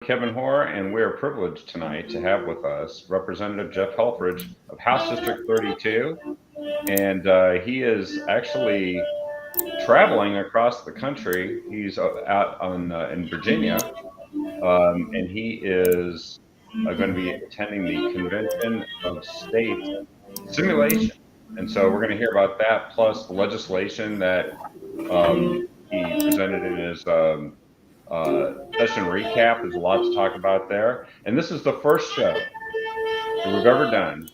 Kevin Hoare, and we're privileged tonight to have with us Representative Jeff Helfrich of House District 32. And he is actually traveling across the country. He's out in Virginia, and he is going to be attending the Convention of States simulation. And so we're going to hear about that, plus the legislation that he presented in his session recap. There's a lot to talk about there. And this is the first show that we've ever done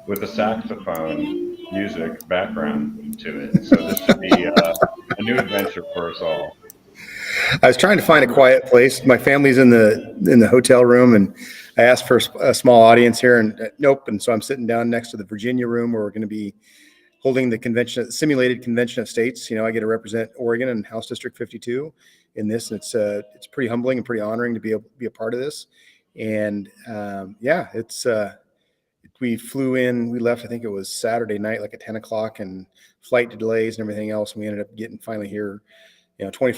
with a saxophone music background to it. So this should be a new adventure for us all. I was trying to find a quiet place. My family's in the hotel room, and I asked for a small audience here, and nope. And so I'm sitting down next to the Virginia room where we're going to be holding the simulated convention of states. I get to represent Oregon and House District 52 in this, and it's pretty humbling and pretty honoring to be a part of this. And we flew in. We left. I think it was Saturday night, like at 10 o'clock, and flight delays and everything else. And we ended up getting finally here.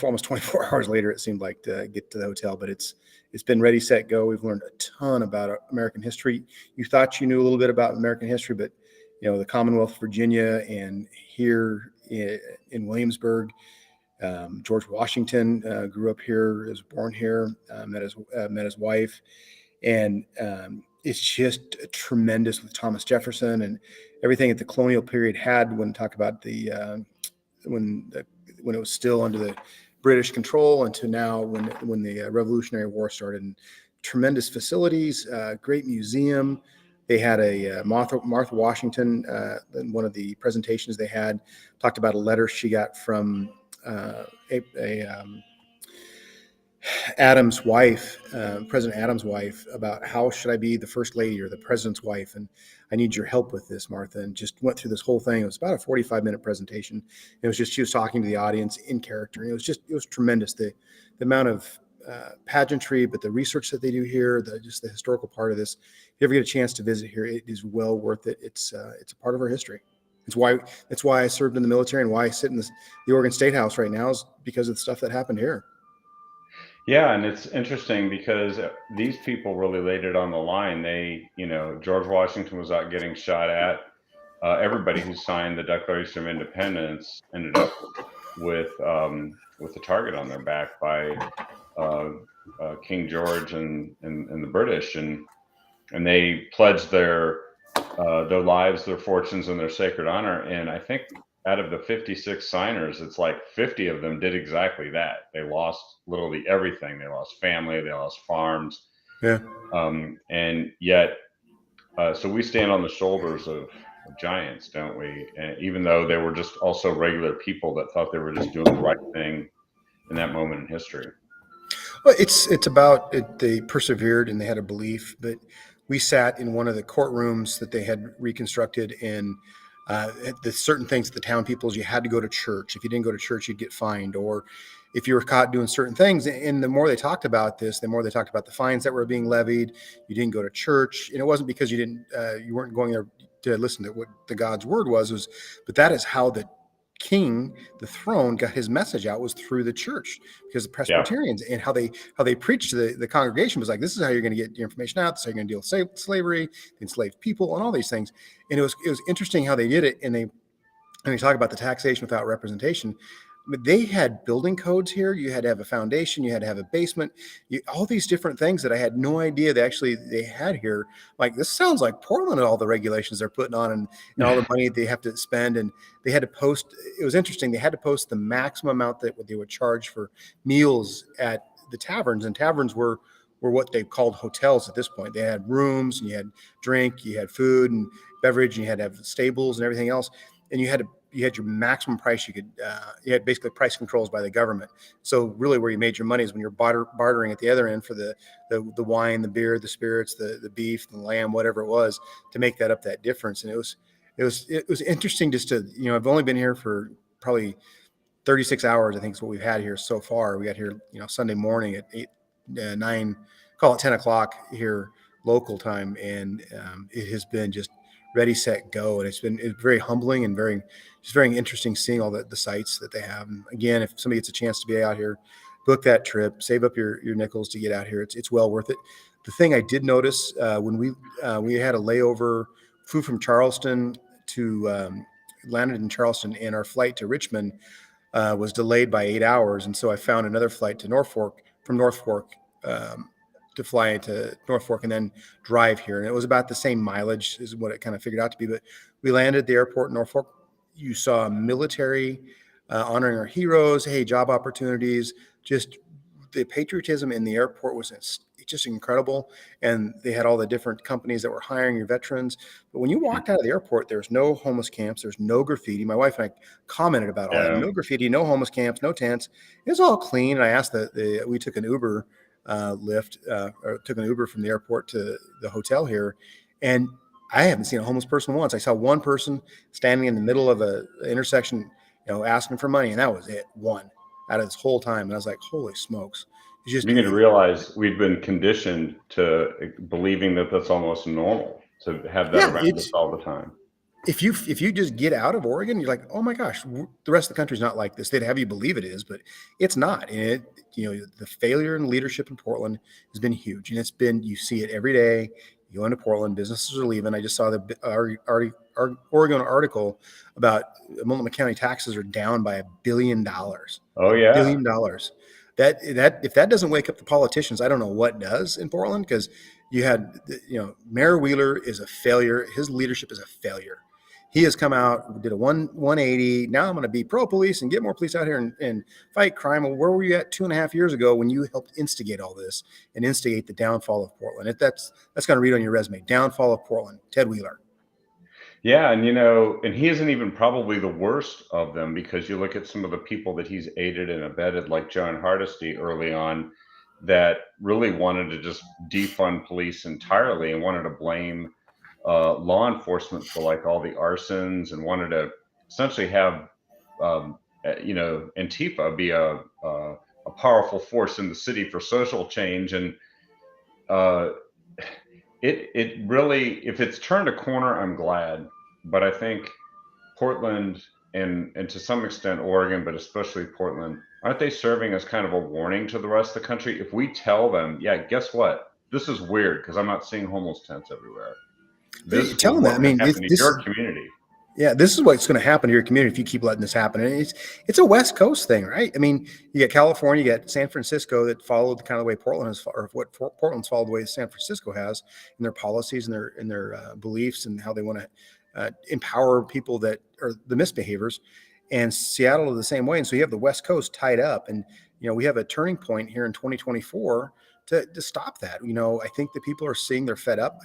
almost 24 hours later, it seemed like, to get to the hotel, but it's been ready, set, go. We've learned a ton about American history. You thought you knew a little bit about American history, but the Commonwealth of Virginia and here in Williamsburg, George Washington grew up here, was born here, met his wife, and it's just tremendous with Thomas Jefferson and everything that the colonial period had. When talk about when it was still under the British control, and to now when the Revolutionary War started. And tremendous facilities, great museum. They had a Martha Washington, in one of the presentations they had, talked about a letter she got from Adams' wife, President Adams' wife, about how should I be the first lady or the president's wife, and I need your help with this, Martha. And just went through this whole thing. It was about a 45-minute presentation. It was just she was talking to the audience in character, and it was tremendous. The amount of pageantry, but the research that they do here, just the historical part of this. If you ever get a chance to visit here, it is well worth it. It's a part of our history. That's why I served in the military, and why I sit in the Oregon State House right now, is because of the stuff that happened here. Yeah, and it's interesting because these people really laid it on the line. George Washington was out getting shot at. Everybody who signed the Declaration of Independence ended up with a target on their back by King George and the British, and they pledged their lives, their fortunes, and their sacred honor. And I think out of the 56 signers, it's like 50 of them did exactly that. They lost literally everything. They lost family, they lost farms. Yeah. And yet, so we stand on the shoulders of giants, don't we? And even though they were just also regular people that thought they were just doing the right thing in that moment in history. Well, it's about it. They persevered and they had a belief. But we sat in one of the courtrooms that they had reconstructed, and the certain things that the town peoples, you had to go to church. If you didn't go to church, you'd get fined, or if you were caught doing certain things. And the more they talked about this, the more they talked about the fines that were being levied. You didn't go to church, and it wasn't because you weren't going there to listen to what the God's word was, but that is how the king, the throne, got his message out, was through the church, because the Presbyterians, and how they preached to the congregation was like, this is how you're going to get your information out. This is how you're going to deal with slavery, enslaved people, and all these things. And it was interesting how they did it. And they talk about the taxation without representation. They had building codes here. You had to have a foundation. You had to have a basement. All these different things that I had no idea they had here. Like, this sounds like Portland, and all the regulations they're putting on, and all the money they have to spend. And they had to post. It was interesting. They had to post the maximum amount that they would charge for meals at the taverns. And taverns were what they called hotels at this point. They had rooms, and you had drink, you had food and beverage, and you had to have stables and everything else. And you had your maximum price. You had basically price controls by the government. So really, where you made your money is when you're bartering at the other end for the wine, the beer, the spirits, the beef, the lamb, whatever it was, to make that difference. And it was interesting just to, I've only been here for probably 36 hours, I think is what we've had here so far. We got here, Sunday morning at 9, call it 10 o'clock here local time. And it has been just ready, set, go. And it's very humbling and very interesting seeing all the sites that they have. And again, if somebody gets a chance to be out here, book that trip, save up your nickels to get out here. It's well worth it. The thing I did notice when we had a layover, flew from Charleston to landed in Charleston, and our flight to Richmond was delayed by 8 hours, and so I found another flight to Norfolk from Norfolk to fly into Norfolk and then drive here. And it was about the same mileage is what it kind of figured out to be. But we landed at the airport in Norfolk. You saw military honoring our heroes. Hey, job opportunities. Just the patriotism in the airport was just incredible. And they had all the different companies that were hiring your veterans. But when you walked out of the airport, there's no homeless camps. There's no graffiti. My wife and I commented about all that. No graffiti, no homeless camps, no tents. It was all clean. And I asked we took an Uber Lyft, or took an Uber from the airport to the hotel here, and I haven't seen a homeless person once. I saw one person standing in the middle of an intersection, asking for money, and that was it. One out of this whole time, and I was like, "Holy smokes!" It's just you need to realize we've been conditioned to believing that that's almost normal to have that around us all the time. If you just get out of Oregon, you're like, oh my gosh, the rest of the country's not like this. They'd have you believe it is, but it's not. And the failure in leadership in Portland has been huge, and you see it every day. You go into Portland, businesses are leaving. I just saw our Oregon article about Multnomah County taxes are down by $1 billion. Oh yeah, $1 billion. That if that doesn't wake up the politicians, I don't know what does in Portland, because you had Mayor Wheeler is a failure. His leadership is a failure. He has come out, did a 180. Now I'm going to be pro-police and get more police out here and fight crime. Well, where were you at 2.5 years ago when you helped instigate all this and instigate the downfall of Portland? That's going to read on your resume. Downfall of Portland, Ted Wheeler. Yeah, and he isn't even probably the worst of them, because you look at some of the people that he's aided and abetted, like John Hardesty early on, that really wanted to just defund police entirely and wanted to blame law enforcement for like all the arsons, and wanted to essentially have Antifa be a powerful force in the city for social change. And it really, if it's turned a corner, I'm glad. But I think Portland and to some extent Oregon, but especially Portland, aren't they serving as kind of a warning to the rest of the country? If we tell them, yeah, guess what? This is weird because I'm not seeing homeless tents everywhere. This tell them that. I mean, your community. Yeah, this is what's going to happen to your community if you keep letting this happen. And it's a West Coast thing, right? I mean, you got California, you got San Francisco that followed the kind of the way Portland has, or what Portland's followed the way San Francisco has in their policies and their beliefs and how they want to empower people that are the misbehaviors. And Seattle is the same way. And so you have the West Coast tied up, and we have a turning point here in 2024 to stop that. I think that people are seeing they're fed up.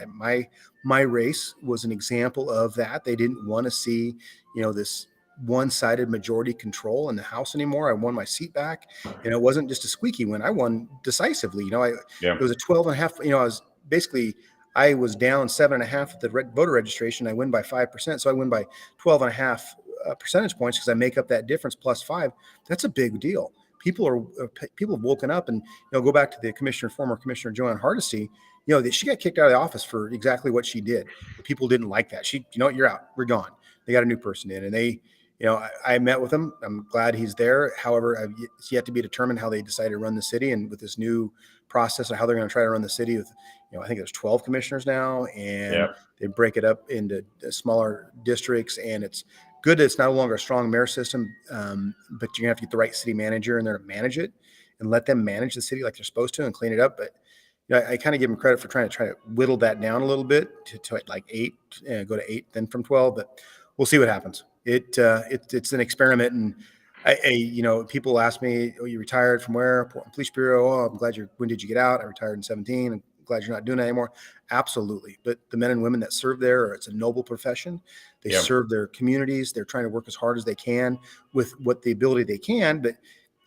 My race was an example of that. They didn't want to see, this one-sided majority control in the House anymore. I won my seat back, and it wasn't just a squeaky win. I won decisively. It was a 12.5. I was down 7.5 at the voter registration. I win by 5%. So I win by 12.5 percentage points because I make up that difference plus 5. That's a big deal. People have woken up, and go back to the former commissioner Joanne Hardesty. She got kicked out of the office for exactly what she did. People didn't like that. You're out. We're gone. They got a new person in, and they, I met with him. I'm glad he's there. However, it's yet to be determined how they decide to run the city, and with this new process of how they're going to try to run the city with, I think there's 12 commissioners now, and they break it up into smaller districts, and it's good that it's no longer a strong mayor system, but you're going to have to get the right city manager in there to manage it and let them manage the city like they're supposed to and clean it up. But I kind of give them credit for trying to whittle that down a little bit to like 8, go to 8, then from 12. But we'll see what happens. It's an experiment, and people ask me, "Oh, you retired from where?" Portland Police Bureau. Oh, I'm glad when did you get out? I retired in 2017. I'm glad you're not doing that anymore. Absolutely. But the men and women that serve there, it's a noble profession. They serve their communities. They're trying to work as hard as they can with what the ability they can. But,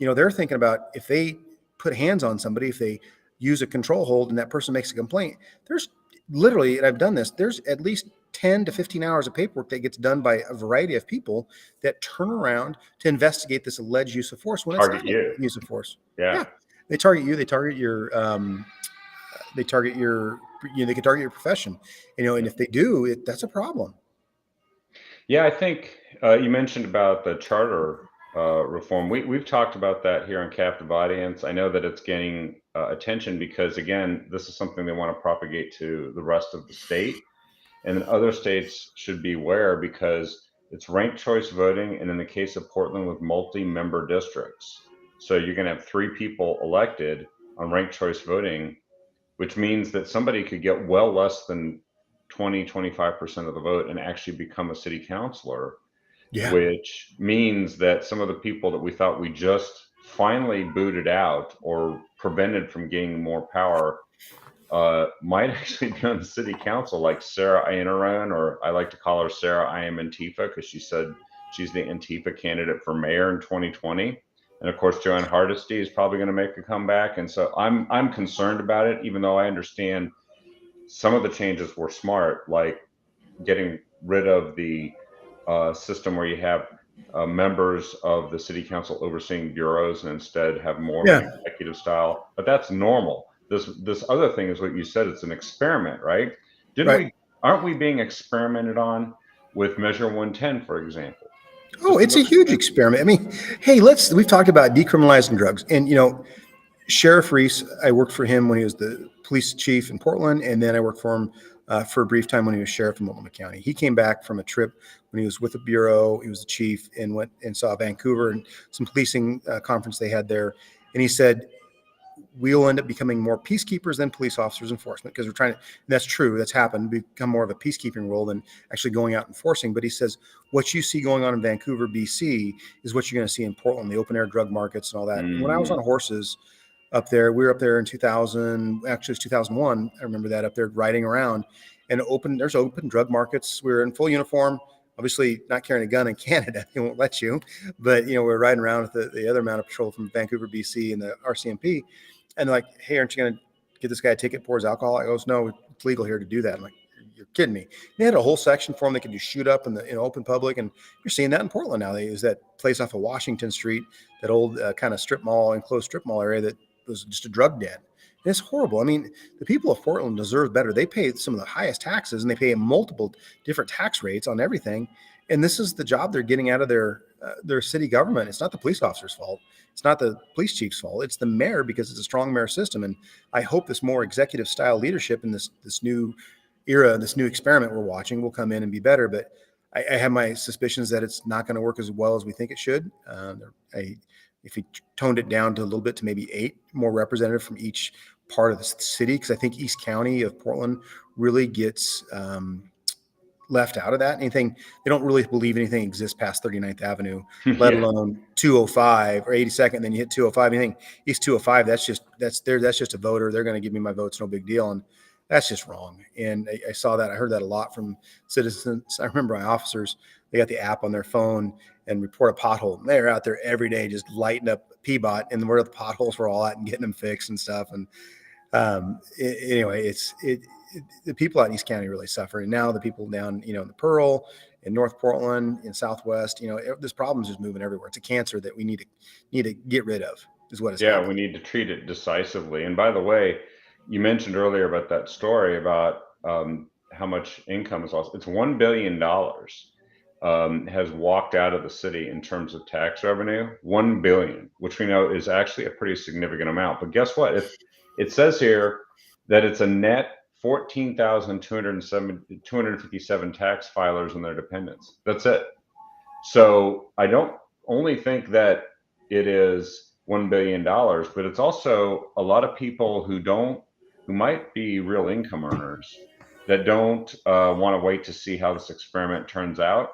they're thinking about if they put hands on somebody, if they use a control hold and that person makes a complaint, there's literally, and I've done this, there's at least 10 to 15 hours of paperwork that gets done by a variety of people that turn around to investigate this alleged use of force when it's not use of force. Yeah. They target you. They target your, they can target your profession, and if they do, that's a problem. Yeah, I think you mentioned about the charter reform. We've talked about that here on Captive Audience. I know that it's gaining attention because, again, this is something they want to propagate to the rest of the state. And then other states should be aware because it's ranked choice voting. And in the case of Portland, with multi-member districts. So you're going to have 3 people elected on ranked choice voting, which means that somebody could get well less than 25% of the vote and actually become a city councilor, Yeah. which means that some of the people that we thought we just finally booted out or prevented from gaining more power might actually be on the city council, like Sarah Iannarone, or I like to call her Sarah I Am Antifa, because she said she's the Antifa candidate for mayor in 2020. And of course, Joanne Hardesty is probably going to make a comeback. And so I'm concerned about it, even though I understand some of the changes were smart, like getting rid of the system where you have members of the city council overseeing bureaus and instead have more of an executive style. But that's normal. This other thing is what you said. It's an experiment, right? Right. Aren't we being experimented on with Measure 110, for example? Oh, it's a huge experiment. I mean, hey, we've talked about decriminalizing drugs, and Sheriff Reese, I worked for him when he was the police chief in Portland, and then I worked for him for a brief time when he was sheriff in Multnomah County. He came back from a trip when he was with the bureau. He was the chief and went and saw Vancouver and some policing conference they had there. And he said, we'll end up becoming more peacekeepers than police officers enforcement, because we're trying to, that's true, that's happened, become more of a peacekeeping role than actually going out enforcing. But he says what you see going on in Vancouver, BC is what you're going to see in Portland, the open air drug markets and all that. When I was on horses up there, we were up there in 2000, actually it's 2001, I remember that, up there riding around, and there's open drug markets. We were in full uniform, obviously not carrying a gun in Canada, they won't let you, but we're riding around with the other mounted patrol from Vancouver, BC and the RCMP. And they're like, hey, aren't you going to get this guy a ticket, pours alcohol? I goes, no, it's legal here to do that. I'm like, you're kidding me. They had a whole section for them. They could do shoot up in the open public. And you're seeing that in Portland now. They use that place off of Washington Street, that old kind of strip mall, enclosed strip mall area that was just a drug den. And it's horrible. I mean, the people of Portland deserve better. They pay some of the highest taxes, and they pay multiple different tax rates on everything. And this is the job they're getting out of their city government. It's not the police officer's fault. It's not the police chief's fault. It's the mayor, because it's a strong mayor system. And I hope this more executive style leadership in this new era, this new experiment we're watching, will come in and be better. But I have my suspicions that it's not going to work as well as we think it should. If he toned it down to a little bit to maybe 8 more representative from each part of the city, because I think East County of Portland really gets left out of that. They don't really believe anything exists past 39th Avenue, let alone 205 or 82nd. Then you hit 205. Anything East 205, that's just a voter. They're going to give me my votes, no big deal. And that's just wrong. And I saw that. I heard that a lot from citizens. I remember my officers, they got the app on their phone and report a pothole. They're out there every day just lighting up Peabot and where the potholes were all at and getting them fixed and stuff. And anyway, the people out in East County really suffer. And now the people down, in the Pearl, in North Portland, in Southwest, this problem is just moving everywhere. It's a cancer that we need to get rid of, is what it's happening. We need to treat it decisively. And by the way, you mentioned earlier about that story about how much income is lost. It's $1 billion has walked out of the city in terms of tax revenue. $1 billion, which we know is actually a pretty significant amount. But guess what? It says here that it's a net 14,257 tax filers and their dependents. That's it. So I don't only think that it is $1 billion, but it's also a lot of people who might be real income earners that don't want to wait to see how this experiment turns out.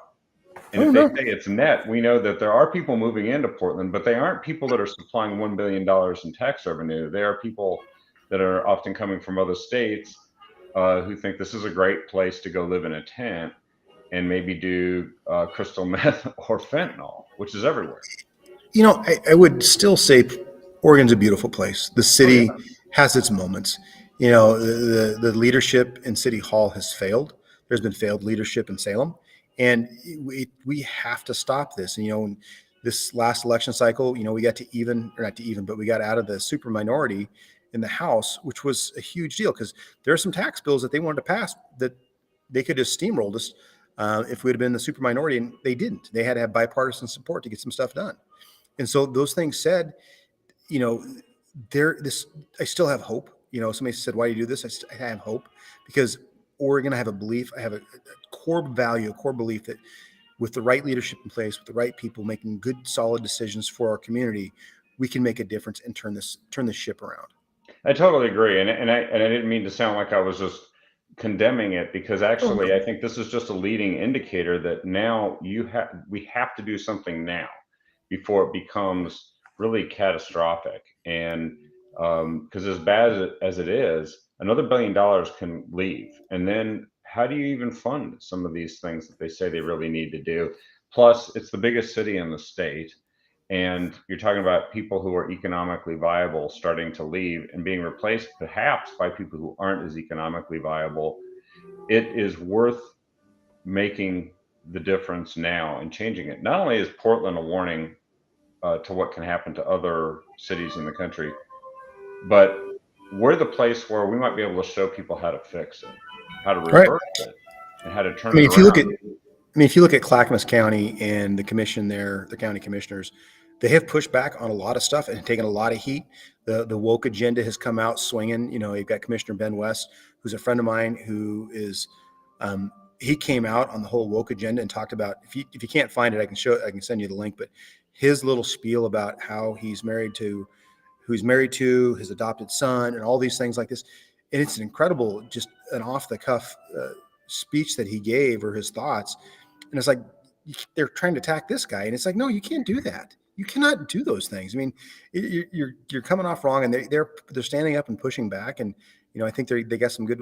And if they say it's net, we know that there are people moving into Portland, but they aren't people that are supplying $1 billion in tax revenue. They are people that are often coming from other states who think this is a great place to go live in a tent and maybe do crystal meth or fentanyl, which is everywhere. I would still say Oregon's a beautiful place. The city has its moments. The leadership in City Hall has failed. There's been failed leadership in Salem. And we have to stop this. And, in this last election cycle, we got we got out of the super minority in the House, which was a huge deal, because there are some tax bills that they wanted to pass that they could have steamrolled us if we had been the super minority, and they didn't. They had to have bipartisan support to get some stuff done. And so those things said, you know, I still have hope. Somebody said, why do you do this? I have hope because Oregon, I have a belief, I have a core value, a core belief that with the right leadership in place, with the right people making good, solid decisions for our community, we can make a difference and turn the ship around. I totally agree, and I didn't mean to sound like I was just condemning it, because Oh, actually no. I think this is just a leading indicator that now we have to do something now before it becomes really catastrophic. And because as bad as it is, another $1 billion can leave, and then how do you even fund some of these things that they say they really need to do? Plus, it's the biggest city in the state. And you're talking about people who are economically viable starting to leave and being replaced perhaps by people who aren't as economically viable. It is worth making the difference now and changing it. Not only is Portland a warning to what can happen to other cities in the country, but we're the place where we might be able to show people how to fix it, how to Right. reverse it, and how to I turn mean, it if you look at, around. if you look at Clackamas County and the commission there, the county commissioners, they have pushed back on a lot of stuff and taken a lot of heat. The woke agenda has come out swinging. You've got Commissioner Ben West, who's a friend of mine, who is, he came out on the whole woke agenda and talked about, if you can't find it, I can send you the link, but his little spiel about how he's married to his adopted son and all these things like this. And it's an incredible, just an off the cuff speech that he gave, or his thoughts. And it's like, they're trying to attack this guy. And it's like, no, you can't do that. You cannot do those things. I mean, you're coming off wrong, and they're standing up and pushing back. And, I think they got some good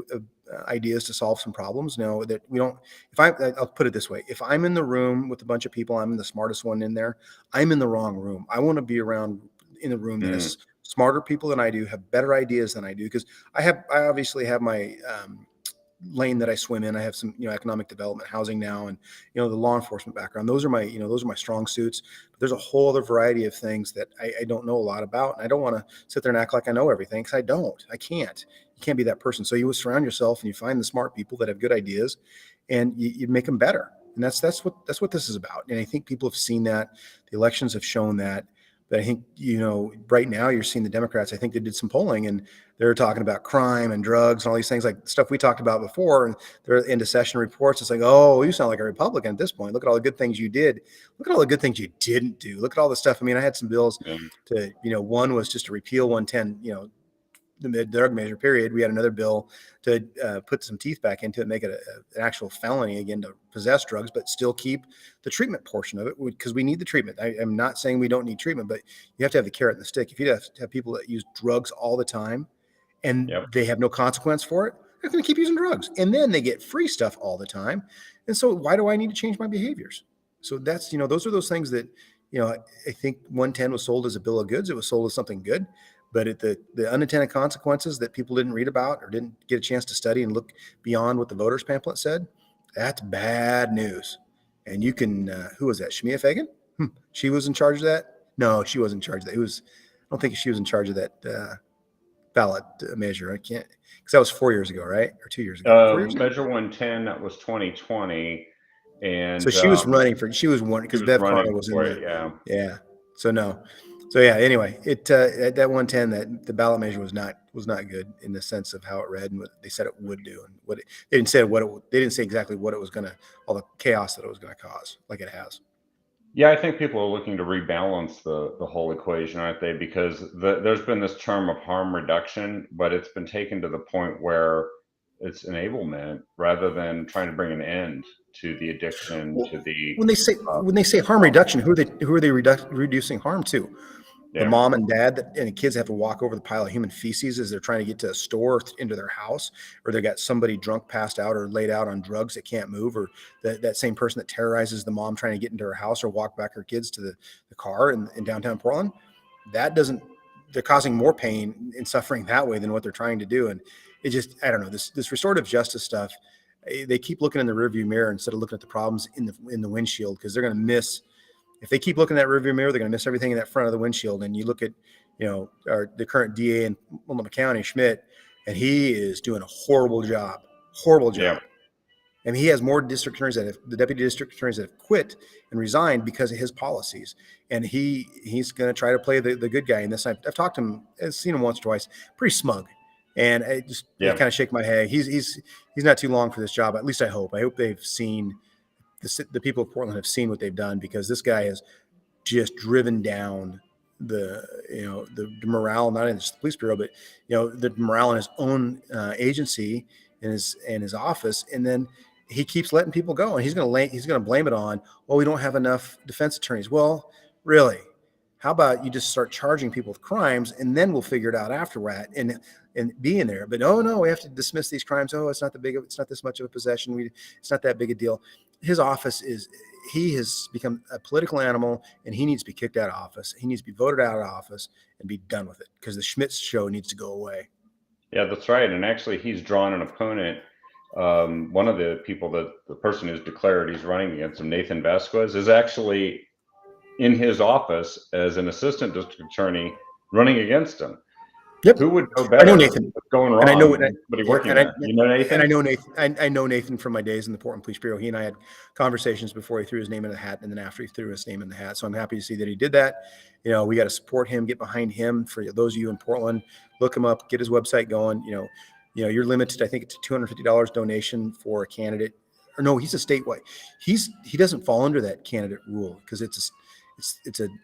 ideas to solve some problems. That we don't, I'll put it this way. If I'm in the room with a bunch of people, I'm the smartest one in there. I'm in the wrong room. I want to be around in the room that Mm, has smarter people than I do, have better ideas than I do. Because I obviously have my, lane that I swim in. I have some, economic development, housing now, and the law enforcement background. Those are my strong suits. But there's a whole other variety of things that I don't know a lot about, and I don't want to sit there and act like I know everything, because I don't. I can't. You can't be that person. So you surround yourself and you find the smart people that have good ideas, and you make them better. And that's what this is about. And I think people have seen that. The elections have shown that. But I think, right now you're seeing the Democrats. I think they did some polling, and they're talking about crime and drugs and all these things, like stuff we talked about before. And they're into session reports. It's like, oh, you sound like a Republican at this point. Look at all the good things you did. Look at all the good things you didn't do. Look at all the stuff. I mean, I had some bills yeah. to, one was just to repeal 110, the drug measure period. We had another bill to put some teeth back into it, make it an actual felony again to possess drugs, but still keep the treatment portion of it, because we need the treatment. I am not saying we don't need treatment, but you have to have the carrot and the stick. If you have people that use drugs all the time and Yep. they have no consequence for it, they're going to keep using drugs, and then they get free stuff all the time. And so why do I need to change my behaviors? So that's, those are those things that, I think 110 was sold as a bill of goods. It was sold as something good. But the unintended consequences that people didn't read about or didn't get a chance to study and look beyond what the voters pamphlet said, that's bad news. And you can, who was that? Shemia Fagan? She was in charge of that? No, she wasn't in charge of that. I don't think she was in charge of that ballot measure. I can't, because that was 4 years ago, right? Or 2 years ago? 4 years ago? Measure 110, that was 2020, So and she was she was one, he because was Bev running Carter was in for it. the, Yeah. yeah. So no. So yeah, anyway, it at that 110, that the ballot measure was not good in the sense of how it read and what they said it would do, and they didn't say they didn't say exactly what it was going to, all the chaos that it was going to cause, like it has. Yeah, I think people are looking to rebalance the whole equation, aren't they? Because there's been this term of harm reduction, but it's been taken to the point where it's enablement rather than trying to bring an end to the addiction, Well, to the uh, when they say harm reduction, who are they reducing harm to? The yeah. mom and dad and the kids have to walk over the pile of human feces as they're trying to get to a store or into their house, or they got somebody drunk, passed out, or laid out on drugs that can't move, or that same person that terrorizes the mom trying to get into her house or walk back her kids to the car in downtown Portland. That doesn't, they're causing more pain and suffering that way than what they're trying to do. And it just, I don't know, this restorative justice stuff, they keep looking in the rearview mirror instead of looking at the problems in the windshield, because they're going to miss. If they keep looking at that rearview mirror, they're going to miss everything in that front of the windshield. And you look at, the current DA in Multnomah County, Schmidt, and he is doing a horrible job. Horrible Yeah. job. And he has more district attorneys the deputy district attorneys that have quit and resigned because of his policies. And he's going to try to play the good guy in this. I've talked to him, I've seen him once or twice, pretty smug. And I Yeah. kind of shake my head. He's not too long for this job. At least I hope. I hope they've seen the people of Portland have seen what they've done, because this guy has just driven down the morale, not in the police bureau, but the morale in his own agency, in his office. And then he keeps letting people go, and he's going to blame it on, well, we don't have enough defense attorneys. Well, really, how about you just start charging people with crimes, and then we'll figure it out afterward, and being there. But no, we have to dismiss these crimes. Oh, it's not this much of a possession. It's not that big a deal. His office he has become a political animal, and he needs to be kicked out of office. He needs to be voted out of office and be done with it, because the Schmitz show needs to go away. Yeah, that's right. And actually, he's drawn an opponent. One of the people the person who's declared he's running against him, Nathan Vasquez, is actually in his office as an assistant district attorney running against him. Yep. Who would know better? I know Nathan. What's going wrong? And I know working there. You know Nathan? And I know Nathan. I know Nathan from my days in the Portland Police Bureau. He and I had conversations before he threw his name in the hat, and then after he threw his name in the hat. So I'm happy to see that he did that. We got to support him, get behind him. For those of you in Portland, look him up, get his website going. You're limited, I think, to $250 donation for a candidate. Or no, he's a statewide. He doesn't fall under that candidate rule, because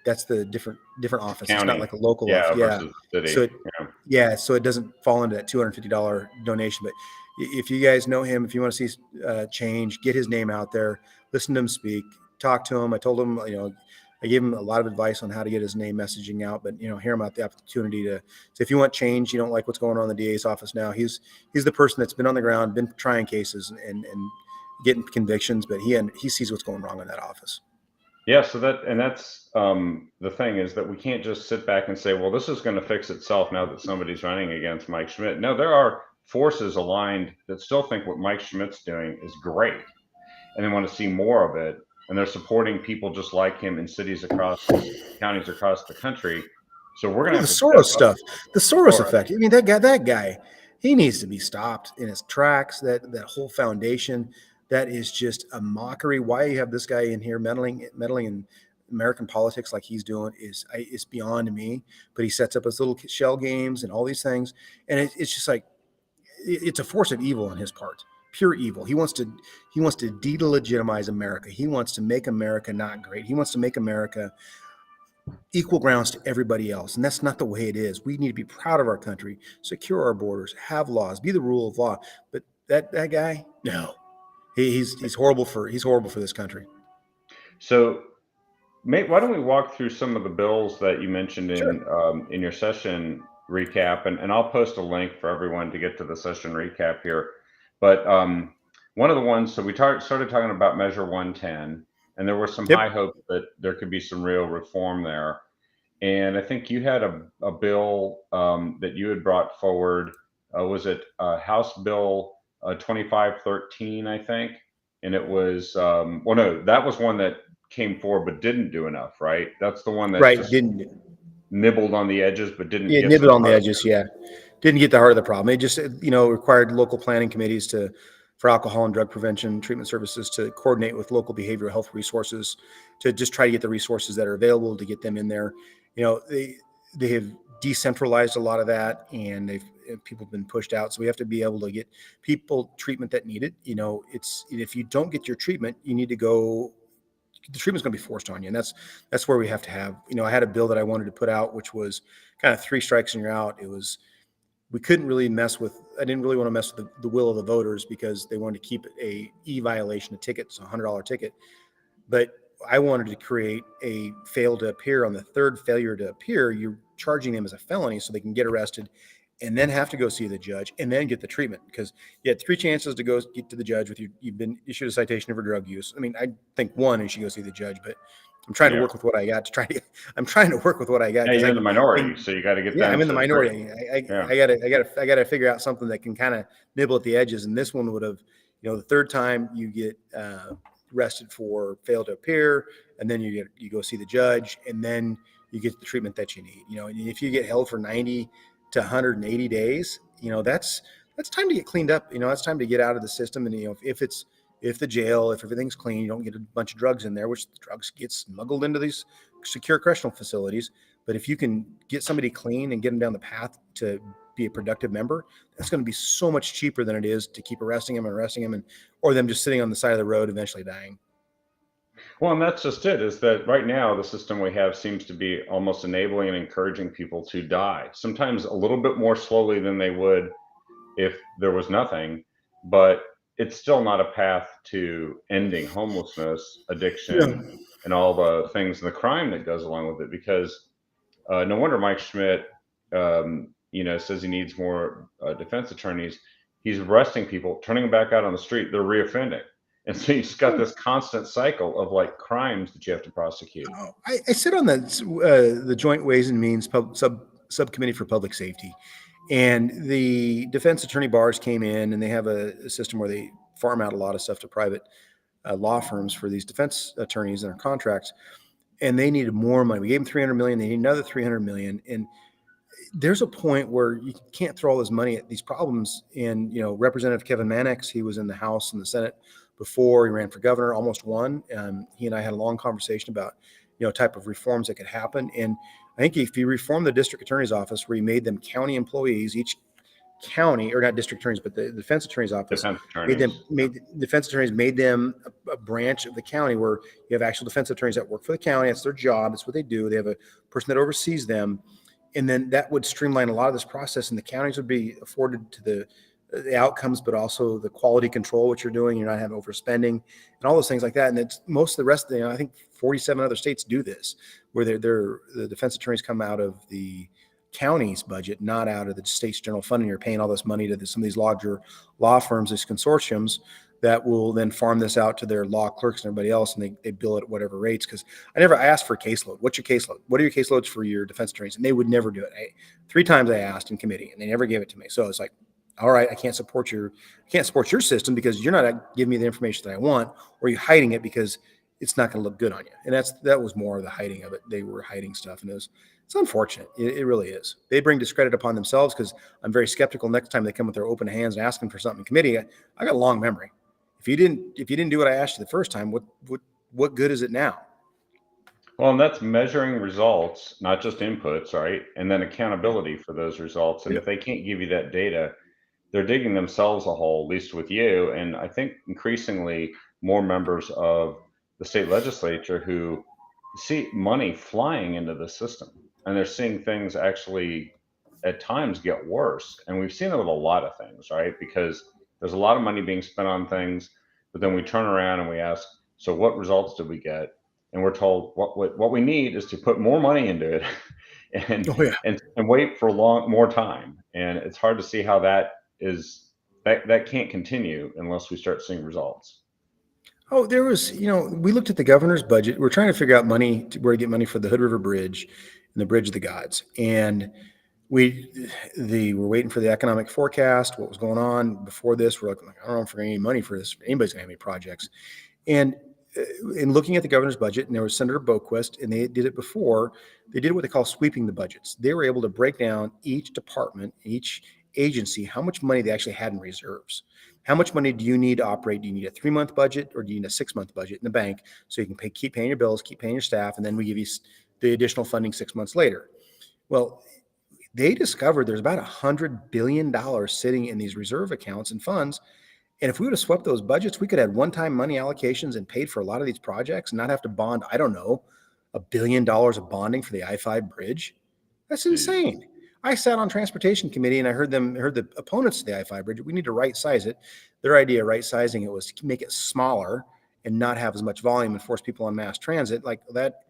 that's the different office. County. It's not like a local. Versus city. So it doesn't fall into that $250 donation. But if you guys know him, if you want to see change, get his name out there, listen to him speak, talk to him. I told him, I gave him a lot of advice on how to get his name messaging out, but hear him out the opportunity to. So if you want change, you don't like what's going on in the DA's office now. He's the person that's been on the ground, been trying cases and getting convictions, but he sees what's going wrong in that office. Yeah, so that's the thing, is that we can't just sit back and say, well, this is going to fix itself now that somebody's running against Mike Schmidt. No, there are forces aligned that still think what Mike Schmidt's doing is great, and they want to see more of it, and they're supporting people just like him in cities counties across the country. So we're going to have the Soros stuff, the Soros effect. I mean, that guy, he needs to be stopped in his tracks. That whole foundation. That is just a mockery. Why you have this guy in here meddling in American politics like he's doing is beyond me. But he sets up his little shell games and all these things, and it's just like it's a force of evil on his part, pure evil. He wants to delegitimize America. He wants to make America not great. He wants to make America equal grounds to everybody else, and that's not the way it is. We need to be proud of our country, secure our borders, have laws, be the rule of law. But that guy, no. He's horrible for this country. So, why don't we walk through some of the bills that you mentioned in your session recap, and I'll post a link for everyone to get to the session recap here. But one of the ones, so we started talking about Measure 110, and there were some high hopes that there could be some real reform there. And I think you had a bill that you had brought forward. Was it House Bill 2513, I think, and it was that was one that came forward but didn't do enough, right? That's the one that didn't nibbled on the edges but didn't nibbled on the edges. Didn't get the heart of the problem. It just required local planning committees for alcohol and drug prevention treatment services to coordinate with local behavioral health resources to just try to get the resources that are available to get them in there. They have decentralized a lot of that, and people have been pushed out. So we have to be able to get people treatment that need it. If you don't get your treatment, you need to go. The treatment's going to be forced on you, and that's where we have to have. I had a bill that I wanted to put out, which was kind of 3 strikes and you're out. We couldn't really mess with. I didn't really want to mess with the will of the voters, because they wanted to keep a violation, a ticket, so $100 ticket, but I wanted to create a fail to appear. On the third failure to appear, you're charging them as a felony, so they can get arrested and then have to go see the judge and then get the treatment, because you had 3 chances to go get to the judge you've been issued a citation for drug use. I mean, I think 1 and you should go see the judge, but I'm trying to work with what I got I'm trying to work with what I got. Yeah, you're in the minority, so you got to get that. Yeah, I'm in the minority. I got to figure out something that can kind of nibble at the edges. And this one would have, the third time you get arrested for fail to appear, and then you go see the judge, and then you get the treatment that you need. And if you get held for 90 to 180 days, that's time to get cleaned up. It's time to get out of the system. And if it's if everything's clean, you don't get a bunch of drugs in there, which the drugs get smuggled into these secure correctional facilities. But if you can get somebody clean and get them down the path to be a productive member, that's going to be so much cheaper than it is to keep arresting them, or them just sitting on the side of the road, eventually dying. Well, and that's just it, is that right now the system we have seems to be almost enabling and encouraging people to die, sometimes a little bit more slowly than they would if there was nothing, but it's still not a path to ending homelessness, Yeah. addiction, and all the things and the crime that goes along with it. Because no wonder Mike Schmidt, says he needs more defense attorneys. He's arresting people, turning them back out on the street. They're reoffending, and so you've got this constant cycle of like crimes that you have to prosecute. Oh, I sit on the Joint Ways and Means Subcommittee for Public Safety, and the defense attorney bars came in, and they have a system where they farm out a lot of stuff to private law firms for these defense attorneys and their contracts, and they needed more money. We gave them 300 million. They need another 300 million, and there's a point where you can't throw all this money at these problems. And, Representative Kevin Mannix, he was in the House and the Senate before he ran for governor, almost won. He and I had a long conversation about, type of reforms that could happen. And I think if you reform the district attorney's office, where you made them county employees, each county, or not district attorneys, but the defense attorney's office, defense attorneys made them a branch of the county where you have actual defense attorneys that work for the county. That's their job. That's what they do. They have a person that oversees them. And then that would streamline a lot of this process, and the counties would be afforded to the outcomes, but also the quality control, what you're doing. You're not having overspending and all those things like that. And it's most of the rest of the, I think 47 other states do this, where the defense attorneys come out of the county's budget, not out of the state's general fund. And you're paying all this money to some of these larger law firms, these consortiums that will then farm this out to their law clerks and everybody else, and they bill it at whatever rates. Because I asked for a caseload. What's your caseload? What are your caseloads for your defense attorneys? And they would never do it. 3 times I asked in committee, and they never gave it to me. So it's like, all right, I can't support your system because you're not giving me the information that I want, or you're hiding it because it's not going to look good on you. And that was more of the hiding of it. They were hiding stuff, and it's unfortunate. It really is. They bring discredit upon themselves, because I'm very skeptical next time they come with their open hands and asking for something in committee. I got a long memory. If you didn't do what I asked you the first time, what good is it now? Well, and that's measuring results, not just inputs, right? And then accountability for those results. And if they can't give you that data, they're digging themselves a hole, at least with you. And I think increasingly more members of the state legislature who see money flying into the system, and they're seeing things actually at times get worse. And we've seen it with a lot of things, right? Because there's a lot of money being spent on things, but then we turn around and we ask, so what results did we get? And we're told what we need is to put more money into it and wait for more time. And it's hard to see how that can't continue unless we start seeing results. Oh, there was, we looked at the governor's budget. We're trying to figure out where to get money for the Hood River Bridge and the Bridge of the Gods. And we were waiting for the economic forecast, what was going on before this. We're like, I don't know if we're getting any money for this. Anybody's gonna have any projects. And in looking at the governor's budget, and there was Senator Boquist, and they did it before, they did what they call sweeping the budgets. They were able to break down each department, each agency, how much money they actually had in reserves. How much money do you need to operate? Do you need a 3-month budget, or do you need a 6-month budget in the bank so you can keep paying your bills, keep paying your staff, and then we give you the additional funding 6 months later? Well, they discovered there's about $100 billion sitting in these reserve accounts and funds. And if we would have swept those budgets, we could have one-time money allocations and paid for a lot of these projects and not have to bond, I don't know, $1 billion of bonding for the I-5 bridge. That's insane. I sat on transportation committee, and I heard the opponents of the I-5 bridge. We need to right size it. Their idea of right sizing it was to make it smaller and not have as much volume and force people on mass transit like that.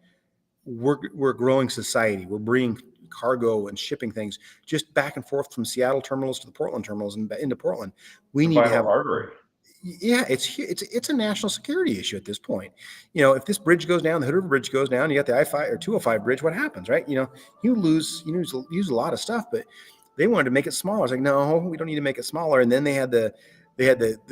We're a growing society. We're bringing cargo and shipping things just back and forth from Seattle terminals to the Portland terminals and into Portland. We need to have artery. Yeah, it's a national security issue at this point. If this bridge goes down, the Hood River Bridge goes down, you got the I-5 or 205 bridge, what happens, right? You lose a lot of stuff, but they wanted to make it smaller. I was like, no, we don't need to make it smaller. And then they had the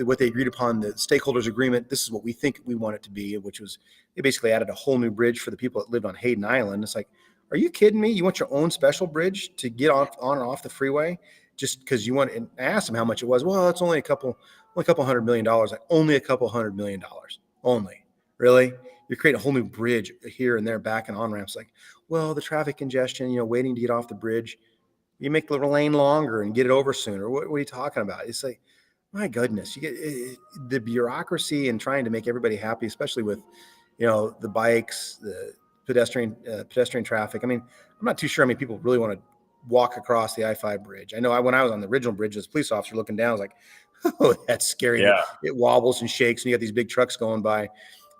what they agreed upon, the stakeholders agreement. This is what we think we want it to be, which was they basically added a whole new bridge for the people that lived on Hayden Island. It's like, are you kidding me? You want your own special bridge to get on and off the freeway? just because you want. And I asked him how much it was. Well, it's only a couple $100 million. Like, only a couple $100 million. Only, really? You're creating a whole new bridge here and there, back and on ramps. Like, well, the traffic congestion, waiting to get off the bridge. You make the lane longer and get it over sooner. What are you talking about? It's like, my goodness, you get the bureaucracy and trying to make everybody happy, especially with, the bikes, the pedestrian traffic. I mean, I'm not too sure how many people really want to walk across the I-5 bridge. I know when I was on the original bridge as a police officer looking down, I was like, oh, that's scary. Yeah. It wobbles and shakes, and you got these big trucks going by.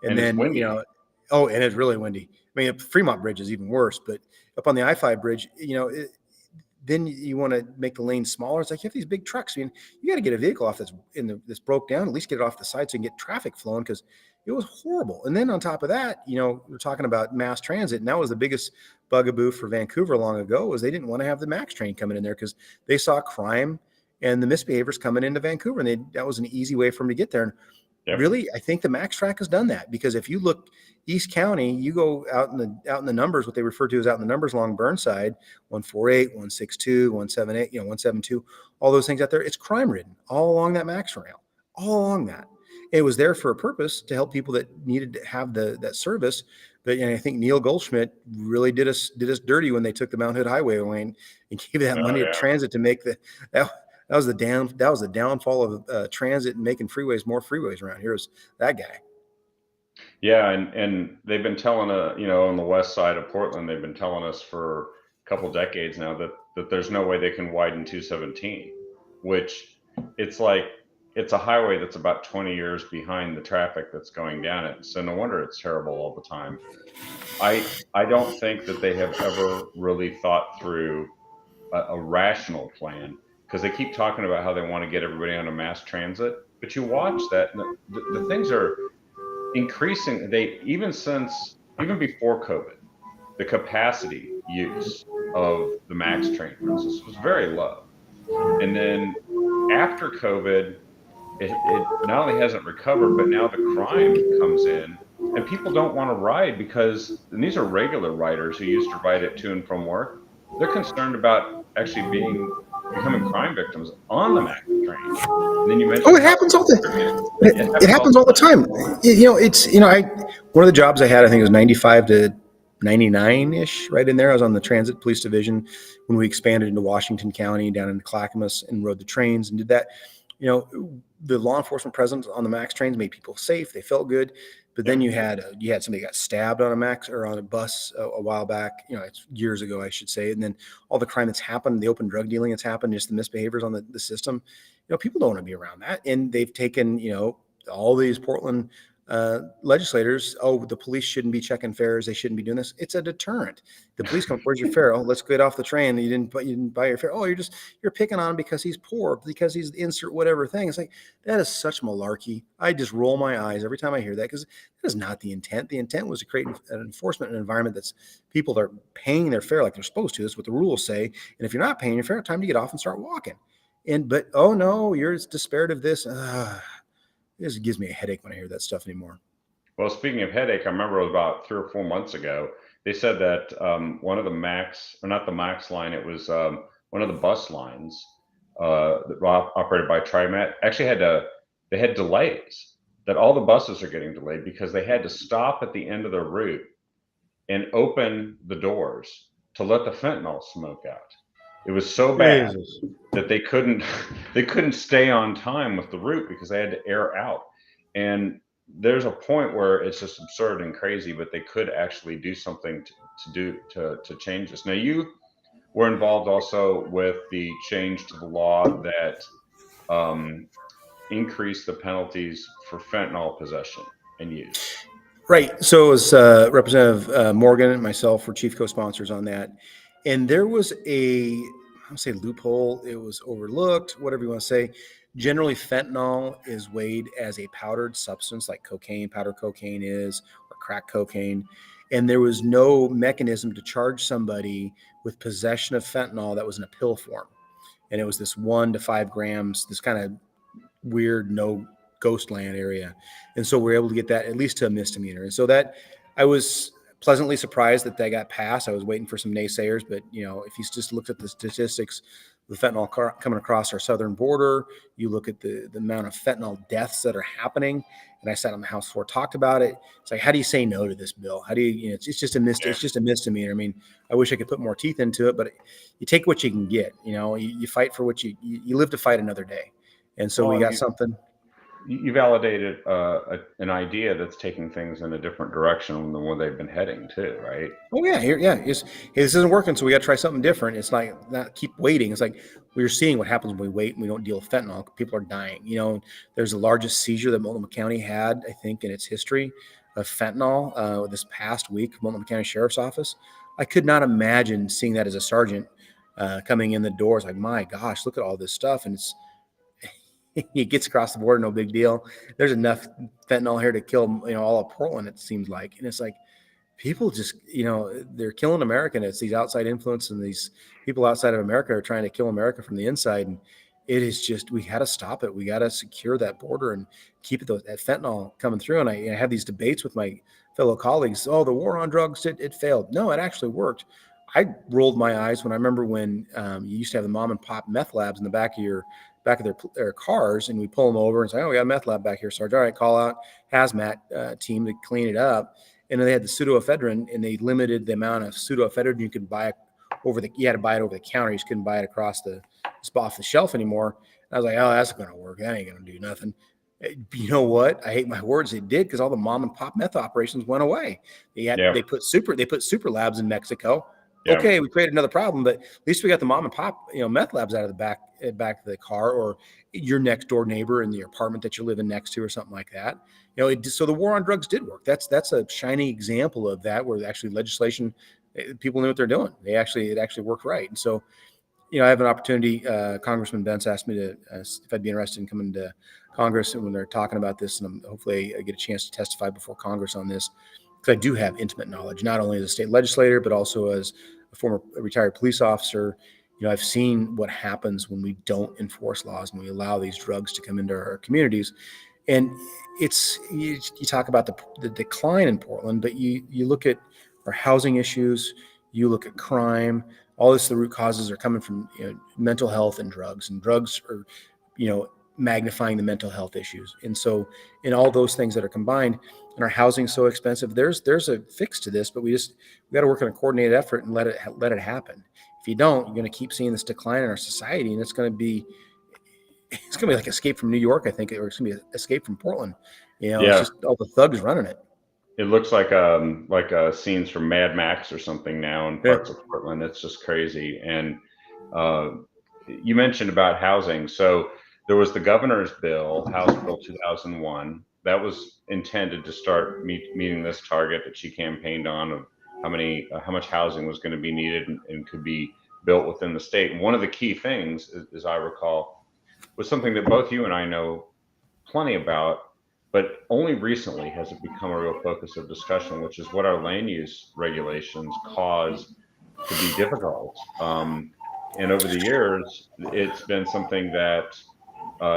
And then, it's windy. and it's really windy. I mean, Fremont Bridge is even worse, but up on the I-5 bridge, then you want to make the lane smaller. It's like you have these big trucks. I mean, you got to get a vehicle off that's broke down, at least get it off the side so you can get traffic flowing, because it was horrible. And then on top of that, we're talking about mass transit, and that was the biggest bugaboo for Vancouver long ago, was they didn't want to have the MAX train coming in there because they saw crime and the misbehaviors coming into Vancouver, and that was an easy way for them to get there. And Yep. really, I think the MAX track has done that, because if you look East County, you go out in the numbers, what they refer to as out in the numbers along Burnside, 148, 162, 178, 172, all those things out there, it's crime ridden all along that MAX rail, all along that. It was there for a purpose, to help people that needed to have that service. But I think Neil Goldschmidt really did us dirty when they took the Mount Hood Highway away and gave that money to transit to make that was the downfall of transit and making more freeways around here, was that guy. Yeah, and they've been telling on the west side of Portland, they've been telling us for a couple decades now that there's no way they can widen 217, which it's like, it's a highway that's about 20 years behind the traffic that's going down it. So no wonder it's terrible all the time. I don't think that they have ever really thought through a rational plan, because they keep talking about how they want to get everybody onto mass transit, but you watch that, and the things are increasing. Even before COVID, the capacity use of the MAX train, for instance, was very low. And then after COVID, it not only hasn't recovered, but now the crime comes in, and people don't want to ride because, and these are regular riders who used to ride it to and from work. They're concerned about actually becoming crime victims on the MAX train. And then you mentioned, it happens all the time. One of the jobs I had, I think it was 95 to 99-ish, right in there. I was on the Transit Police Division when we expanded into Washington County, down into Clackamas, and rode the trains and did that. The law enforcement presence on the MAX trains made people safe. They felt good. But then you had somebody got stabbed on a MAX or on a bus a while back, it's years ago, I should say. And then all the crime that's happened, the open drug dealing that's happened, just the misbehaviors on the system, people don't want to be around that. And they've taken, all these Portland legislators, the police shouldn't be checking fares. They shouldn't be doing this. It's a deterrent. The police come, where's your fare? Oh, let's get off the train. You didn't buy your fare. Oh, you're picking on him because he's poor, because he's insert whatever thing. It's like, that is such malarkey. I just roll my eyes every time I hear that, because that is not the intent. The intent was to create an enforcement environment that's people are paying their fare like they're supposed to. That's what the rules say. And if you're not paying your fare, time to get off and start walking. But oh no, you're disparate of this. It just gives me a headache when I hear that stuff anymore. Well, speaking of headache, I remember it was about 3 or 4 months ago, they said that one of the MAX, or not the MAX line, it was one of the bus lines that operated by TriMet, actually they had delays, that all the buses are getting delayed because they had to stop at the end of their route and open the doors to let the fentanyl smoke out. It was so bad that they couldn't stay on time with the route because they had to air out. And there's a point where it's just absurd and crazy, but they could actually do something to change this. Now, you were involved also with the change to the law that increased the penalties for fentanyl possession and use. Right. So it was Representative Morgan and myself were chief co-sponsors on that. And there was I don't say loophole, it was overlooked, whatever you want to say. Generally, fentanyl is weighed as a powdered substance like cocaine, powder cocaine is, or crack cocaine. And there was no mechanism to charge somebody with possession of fentanyl that was in a pill form. And it was this 1 to 5 grams, this kind of weird, no ghost land area. And so we're able to get that at least to a misdemeanor. And so that I was pleasantly surprised that got passed. I was waiting for some naysayers, but if you just looked at the statistics, the fentanyl coming across our southern border. You look at the amount of fentanyl deaths that are happening. And I sat on the House floor, talked about it. It's like, how do you say no to this bill? How do you, it's just it's just a misdemeanor. I mean, I wish I could put more teeth into it, but you take what you can get. You fight for what you live to fight another day. And so we got something. You validated an idea that's taking things in a different direction than where they've been heading too, right? Oh yeah, this isn't working, so we got to try something different. It's like not keep waiting. It's like we're seeing what happens when we wait and we don't deal with fentanyl. People are dying. There's the largest seizure that Multnomah County had, I think, in its history of fentanyl this past week. Multnomah County Sheriff's Office. I could not imagine seeing that as a sergeant coming in the door. It's like, my gosh, look at all this stuff, and it gets across the border, no big deal. There's enough fentanyl here to kill all of Portland, it seems like. And it's like people just they're killing America, and it's these outside influence, and these people outside of America are trying to kill America from the inside. And it is just, we got to stop it. We got to secure that border and keep that fentanyl coming through. And I have these debates with my fellow colleagues. Oh, the war on drugs, it failed. No, it actually worked. I rolled my eyes when I remember when you used to have the mom and pop meth labs in the back of their cars, and we pull them over and say, oh, we got a meth lab back here, Sarge. All right, call out hazmat team to clean it up. And then they had the pseudoephedrine, and they limited the amount of pseudoephedrine you could buy you had to buy it over the counter. You just couldn't buy it across off the shelf anymore. And I was like, oh, that's going to work. That ain't going to do nothing. You know what? I hate my words. It did, because all the mom and pop meth operations went away. They put super labs in Mexico. Yeah. Okay, we created another problem, but at least we got the mom and pop, meth labs out of the back of the car, or your next door neighbor in the apartment that you're living next to, or something like that. So the war on drugs did work. That's a shining example of that, where actually legislation, people knew what they're doing. It actually worked right. And so, I have an opportunity. Congressman Bentz asked me to if I'd be interested in coming to Congress, and when they're talking about this, and hopefully I get a chance to testify before Congress on this, because I do have intimate knowledge, not only as a state legislator, but also as a former retired police officer. I've seen what happens when we don't enforce laws and we allow these drugs to come into our communities. And you talk about the decline in Portland, but you look at our housing issues, you look at crime, all this, the root causes are coming from mental health and drugs are, magnifying the mental health issues. And so in all those things that are combined, and our housing is so expensive, there's a fix to this, but we got to work on a coordinated effort and let it happen. If you don't, you're going to keep seeing this decline in our society, and it's going to be like Escape from New York, I think, or it's going to be Escape from Portland. It's just all the thugs running it. It looks like scenes from Mad Max or something now in parts of Portland. It's just crazy. And you mentioned about housing. So there was the governor's bill, House Bill 2001, that was intended to start meeting this target that she campaigned on, of how much housing was going to be needed and could be built within the state. And one of the key things, as I recall, was something that both you and I know plenty about, but only recently has it become a real focus of discussion, which is what our land use regulations cause to be difficult. And over the years, it's been something that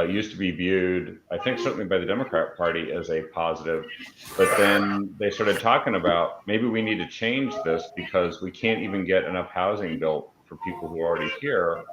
used to be viewed, I think certainly by the Democrat Party, as a positive, but then they started talking about maybe we need to change this because we can't even get enough housing built for people who are already here,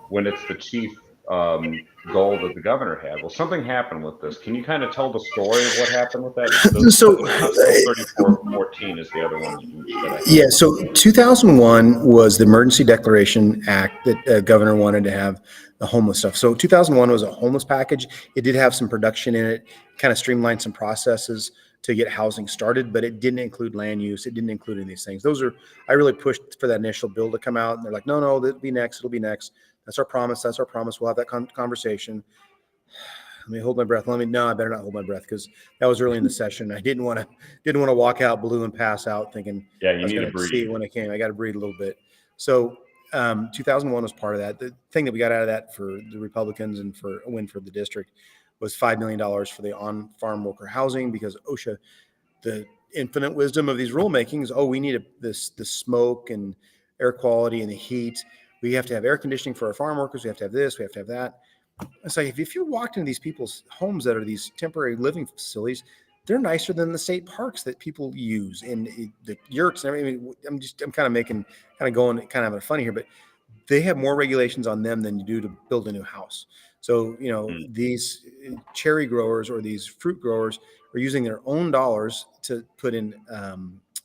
when it's the chief goal that the governor had. Well, something happened with this. Can you kind of tell the story of what happened with that? So 3414 is the other one. So 2001 was the Emergency Declaration Act that the governor wanted to have the homeless stuff. So 2001 was a homeless package. It did have some production in it, kind of streamlined some processes to get housing started, but it didn't include land use. It didn't include any of these things. I really pushed for that initial bill to come out, and they're like, no, it'll be next. That's our promise. We'll have that conversation. Let me hold my breath. I better not hold my breath, because that was early in the session. I didn't want to walk out blue and pass out thinking, you need to breathe. See when I came. I got to breathe a little bit. So 2001 was part of that. The thing that we got out of that for the Republicans and for a win for the district was $5 million for the on-farm worker housing, because OSHA, the infinite wisdom of these rulemakings, we need the smoke and air quality and the heat. We have to have air conditioning for our farm workers. We have to have this. We have to have that. It's like, if you walked into these people's homes that are these temporary living facilities, they're nicer than the state parks that people use, and the yurts and everything. I'm kind of going kind of having fun here, but they have more regulations on them than you do to build a new house. So, Mm. these cherry growers or these fruit growers are using their own dollars to put in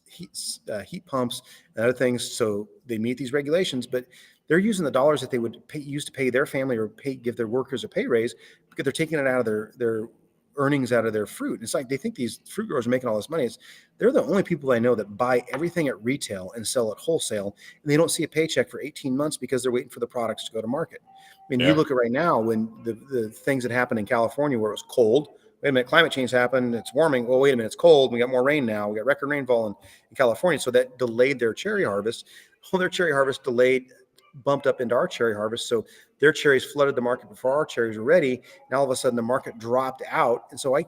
heat pumps and other things so they meet these regulations, but they're using the dollars that they would use to pay their family or give their workers a pay raise, because they're taking it out of their earnings out of their fruit. It's like they think these fruit growers are making all this money. They're the only people I know that buy everything at retail and sell at wholesale, and they don't see a paycheck for 18 months because they're waiting for the products to go to market. I mean, you Yeah. look at right now when the things that happened in California where it was cold. Wait a minute, climate change happened. It's warming. Well, wait a minute, it's cold. We got more rain now. We got record rainfall in California. So that delayed their cherry harvest. Well, their cherry harvest bumped up into our cherry harvest. So their cherries flooded the market before our cherries were ready. And all of a sudden the market dropped out. And so I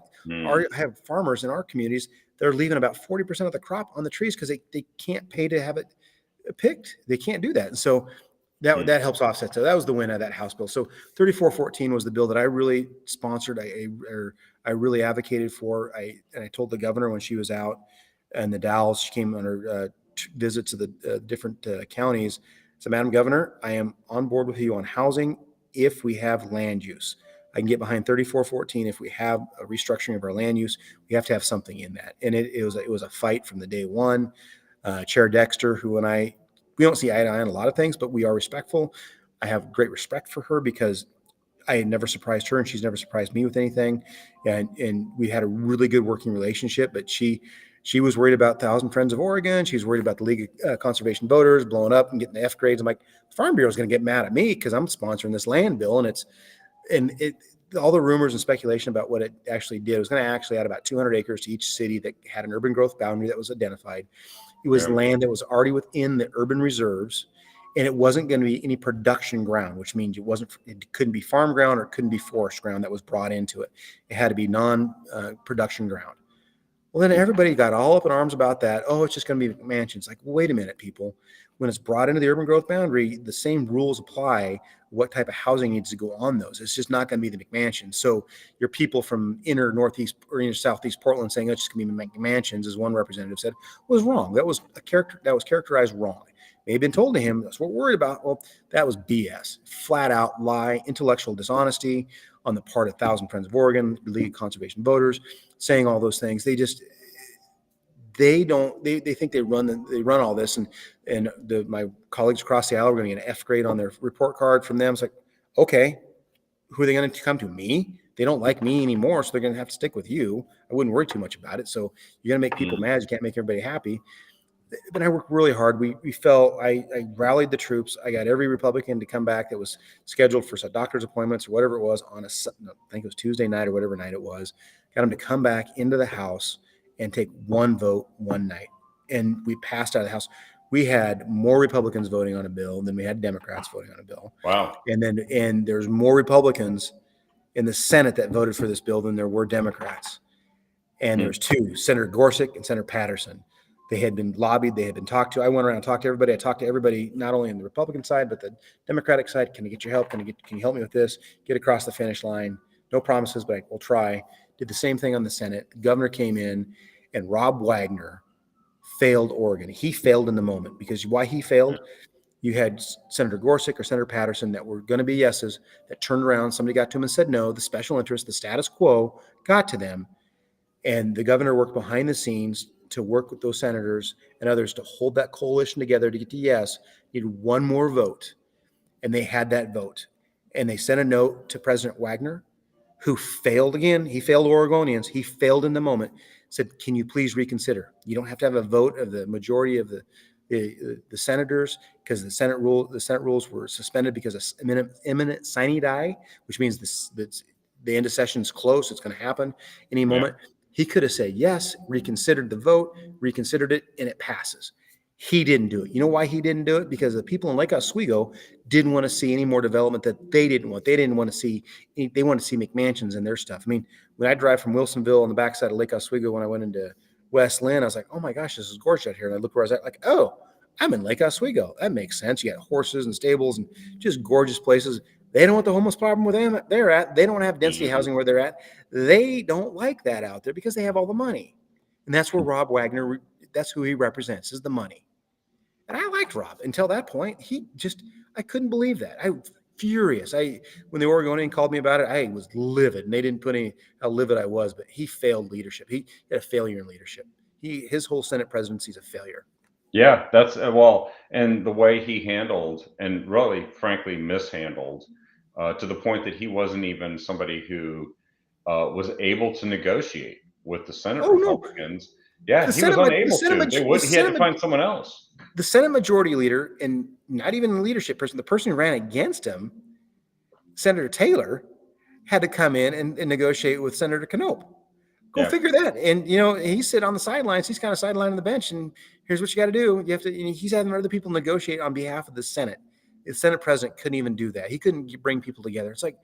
have farmers in our communities that are leaving about 40% of the crop on the trees because they can't pay to have it picked. They can't do that. And so that helps offset. So that was the win of that House bill. So 3414 was the bill that I really sponsored. I really advocated for. And I told the governor when she was out in the Dalles, she came on her visit to the different counties. So, Madam Governor, I am on board with you on housing if we have land use. I can get behind 3414 if we have a restructuring of our land use. We have to have something in that. And it was a fight from the day one. Chair Dexter, who and I, we don't see eye to eye on a lot of things, but we are respectful. I have great respect for her because I had never surprised her and she's never surprised me with anything. And we had a really good working relationship, but she was worried about Thousand Friends of Oregon. She was worried about the League of Conservation Voters blowing up and getting the F grades. I'm like, Farm Bureau is going to get mad at me because I'm sponsoring this land bill. All the rumors and speculation about what it actually did was going to actually add about 200 acres to each city that had an urban growth boundary that was identified. It was land that was already within the urban reserves, and it wasn't going to be any production ground, which means it couldn't be farm ground or it couldn't be forest ground that was brought into it. It had to be non-production ground. Well, then everybody got all up in arms about that. Oh, it's just going to be mansions. Like, wait a minute, people. When it's brought into the urban growth boundary, the same rules apply. What type of housing needs to go on those? It's just not going to be the McMansions. So your people from inner northeast or inner southeast Portland saying it's just going to be McMansions, as one representative said, was wrong. That was characterized wrong. They had been told to him, that's what we're worried about. Well, that was BS, flat out lie, intellectual dishonesty on the part of Thousand Friends of Oregon, League of Conservation Voters, saying all those things. They think they run all this, and my colleagues across the aisle are going to get an F grade on their report card from them. It's like, okay, who are they going to come to? Me? They don't like me anymore, so they're going to have to stick with you. I wouldn't worry too much about it. So you're going to make people mad. You can't make everybody happy. But I worked really hard. I rallied the troops. I got every Republican to come back that was scheduled for some doctor's appointments or whatever it was on I think it was Tuesday night or whatever night it was. Got them to come back into the House and take one vote one night. And we passed out of the House. We had more Republicans voting on a bill than we had Democrats voting on a bill. Wow. And there's more Republicans in the Senate that voted for this bill than there were Democrats. And there's two, Senator Gorsuch and Senator Patterson. They had been lobbied. They had been talked to. I went around and talked to everybody. I talked to everybody, not only on the Republican side, but the Democratic side. Can I get your help? Can you help me with this? Get across the finish line. No promises, but we'll try. Did the same thing on the Senate. The governor came in, and Rob Wagner failed Oregon. He failed in the moment because why he failed? You had Senator Gorsuch or Senator Patterson that were going to be yeses that turned around. Somebody got to him and said no. The special interest, the status quo got to them. And the governor worked behind the scenes to work with those senators and others to hold that coalition together to get to yes. Needed one more vote. And they had that vote. And they sent a note to President Wagner, who failed again. He failed Oregonians. He failed in the moment. Said, can you please reconsider? You don't have to have a vote of the majority of the senators because the Senate rules were suspended because of imminent sine die, which means the end of session is close. It's going to happen any moment. Yeah. He could have said yes, reconsidered the vote, reconsidered it, and it passes. He didn't do it. You know why he didn't do it? Because the people in Lake Oswego didn't want to see any more development that they didn't want. They didn't want to see, they wanted to see McMansions and their stuff. I mean, when I drive from Wilsonville on the backside of Lake Oswego, when I went into West Lynn, I was like, oh my gosh, this is gorgeous out here. And I looked where I was at, like, oh, I'm in Lake Oswego. That makes sense. You got horses and stables and just gorgeous places. They don't want the homeless problem where they're at. They don't have density housing where they're at. They don't like that out there because they have all the money. And that's where Rob Wagner, that's who he represents, is the money. And I liked Rob until that point. I couldn't believe that. I was furious. When the Oregonian called me about it, I was livid, and they didn't put any how livid I was. But he failed leadership. He had a failure in leadership. His whole Senate presidency is a failure. Yeah, that's well, and the way he handled and really, frankly, mishandled to the point that he wasn't even somebody who was able to negotiate with the Senate Oh no, Republicans. Yeah, he was unable to. He had to find someone else. the Senate Majority Leader, and not even the leadership person, the person who ran against him, Senator Taylor, had to come in and negotiate with Senator Knopp. Go figure that. And he's sitting on the sidelines. He's kind of sidelining the bench. And here's what you got to do. You have to. He's having other people negotiate on behalf of the Senate. The Senate president couldn't even do that. He couldn't bring people together. It's like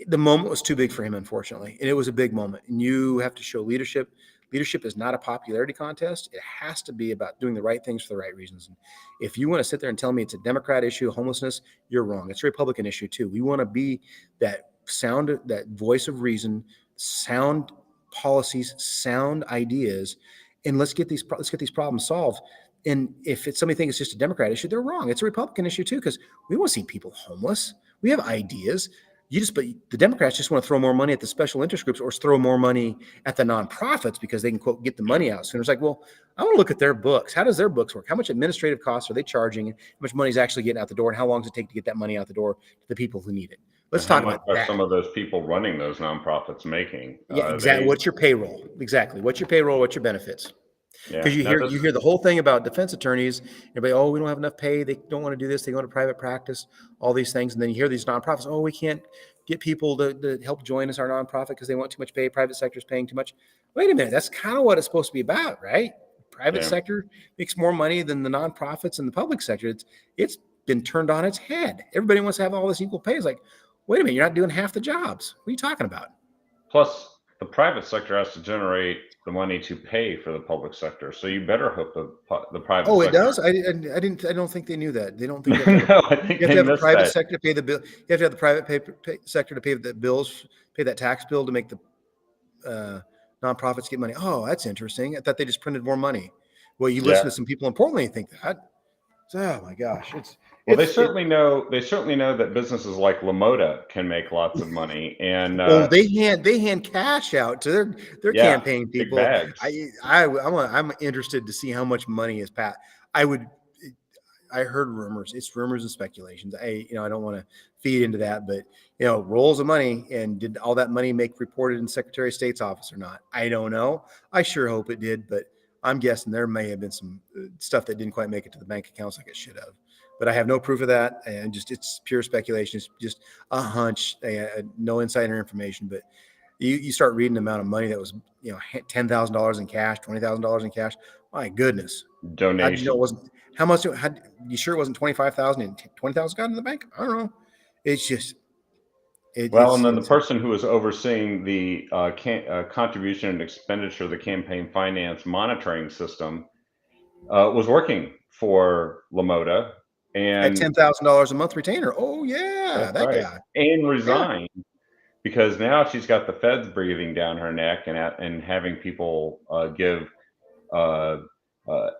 the moment was too big for him, unfortunately, and it was a big moment. And you have to show leadership. Leadership is not a popularity contest. It has to be about doing the right things for the right reasons. And if you want to sit there and tell me it's a Democrat issue, homelessness, you're wrong. It's a Republican issue too. We want to be that sound, that voice of reason, sound policies, sound ideas, and let's get these problems solved. And if somebody thinks it's just a Democrat issue, they're wrong. It's a Republican issue too, because we want to see people homeless. We have ideas. But the Democrats just want to throw more money at the special interest groups or throw more money at the nonprofits because they can, quote, get the money out sooner. It's like, well, I want to look at their books. How does their books work? How much administrative costs are they charging? How much money is actually getting out the door? And how long does it take to get that money out the door to the people who need it? Let's talk about that. Some of those people running those nonprofits making. Yeah, exactly. What's your payroll? Exactly. What's your payroll? What's your benefits? Because you hear the whole thing about defense attorneys. Everybody, oh, we don't have enough pay. They don't want to do this. They go into private practice. All these things, and then you hear these nonprofits. Oh, we can't get people to help join us, our nonprofit, because they want too much pay. Private sector is paying too much. Wait a minute. That's kind of what it's supposed to be about, right? Private sector makes more money than the nonprofits and the public sector. It's been turned on its head. Everybody wants to have all this equal pay. It's like, wait a minute, you're not doing half the jobs. What are you talking about? Plus, the private sector has to generate the money to pay for the public sector. So you better hope the private. Oh, sector. It does. I don't think they knew that. They don't think. No, I think you have to have the private sector to pay the bill. You have to have the private sector to pay the bills, pay that tax bill to make the nonprofits get money. Oh, that's interesting. I thought they just printed more money. Well, you listen to some people in Portland, you think that. Oh my gosh, they certainly know that businesses like LaModa can make lots of money, and they hand cash out to their campaign people. I'm interested to see how much money is passed. I heard rumors. It's rumors and speculations. I don't want to feed into that, but rolls of money, and did all that money make reported in Secretary of State's office or not? I don't know. I sure hope it did, but I'm guessing there may have been some stuff that didn't quite make it to the bank accounts like it should have. But I have no proof of that, and it's pure speculation. It's just a hunch, no insider information. But you start reading the amount of money that was, $10,000 in cash, $20,000 in cash. My goodness, donation. It wasn't how much? You sure it wasn't 25,000 and 20,000 got in the bank? I don't know. It's just. And then the person who was overseeing the contribution and expenditure of the campaign finance monitoring system was working for LaModa. And at $10,000 a month retainer. Oh yeah, that guy. And resigned because now she's got the feds breathing down her neck and having people give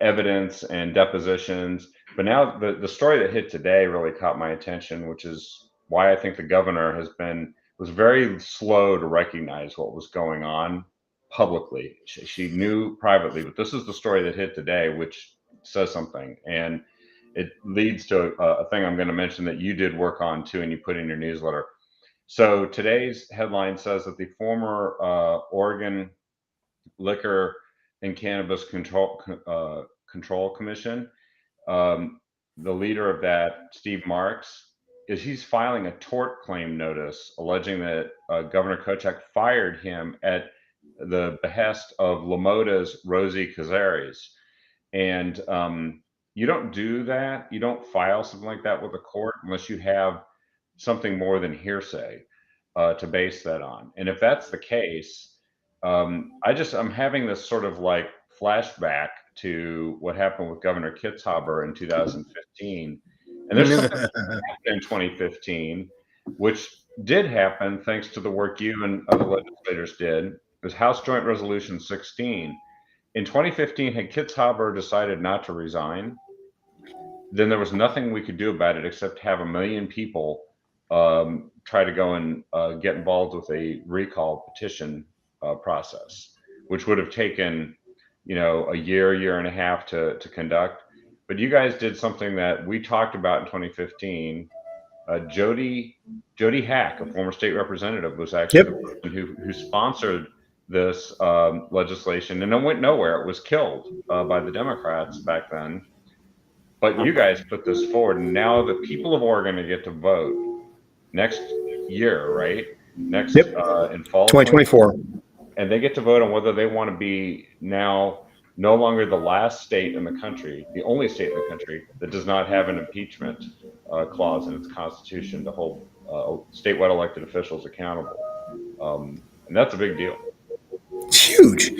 evidence and depositions. But now the story that hit today really caught my attention, which is why I think the governor was very slow to recognize what was going on publicly. She knew privately, but this is the story that hit today, which says something. And it leads to a thing I'm going to mention that you did work on too, and you put in your newsletter. So today's headline says that the former Oregon Liquor and Cannabis Control Commission, the leader of that, Steve Marks, he's filing a tort claim notice alleging that Governor Kochak fired him at the behest of LaModa's Rosie Cazares. And you don't do that. You don't file something like that with a court unless you have something more than hearsay to base that on. And if that's the case, I'm having this sort of like flashback to what happened with Governor Kitzhaber in 2015. And there's something that happened in 2015, which did happen thanks to the work you and other legislators did. It was House Joint Resolution 16. In 2015, had Kitzhaber decided not to resign? then there was nothing we could do about it except have 1 million people try to go and get involved with a recall petition process, which would have taken, a year and a half to conduct. But you guys did something that we talked about in 2015. Jody Hack, a former state representative, was actually Yep. the person who sponsored this legislation, and it went nowhere. It was killed by the Democrats back then. But you guys put this forward, and now the people of Oregon get to vote next year, right? Next Yep. in fall 2024. and they get to vote on whether they want to be now no longer the last state in the country, the only state in the country that does not have an impeachment clause in its constitution to hold statewide elected officials accountable. And that's a big deal. It's huge.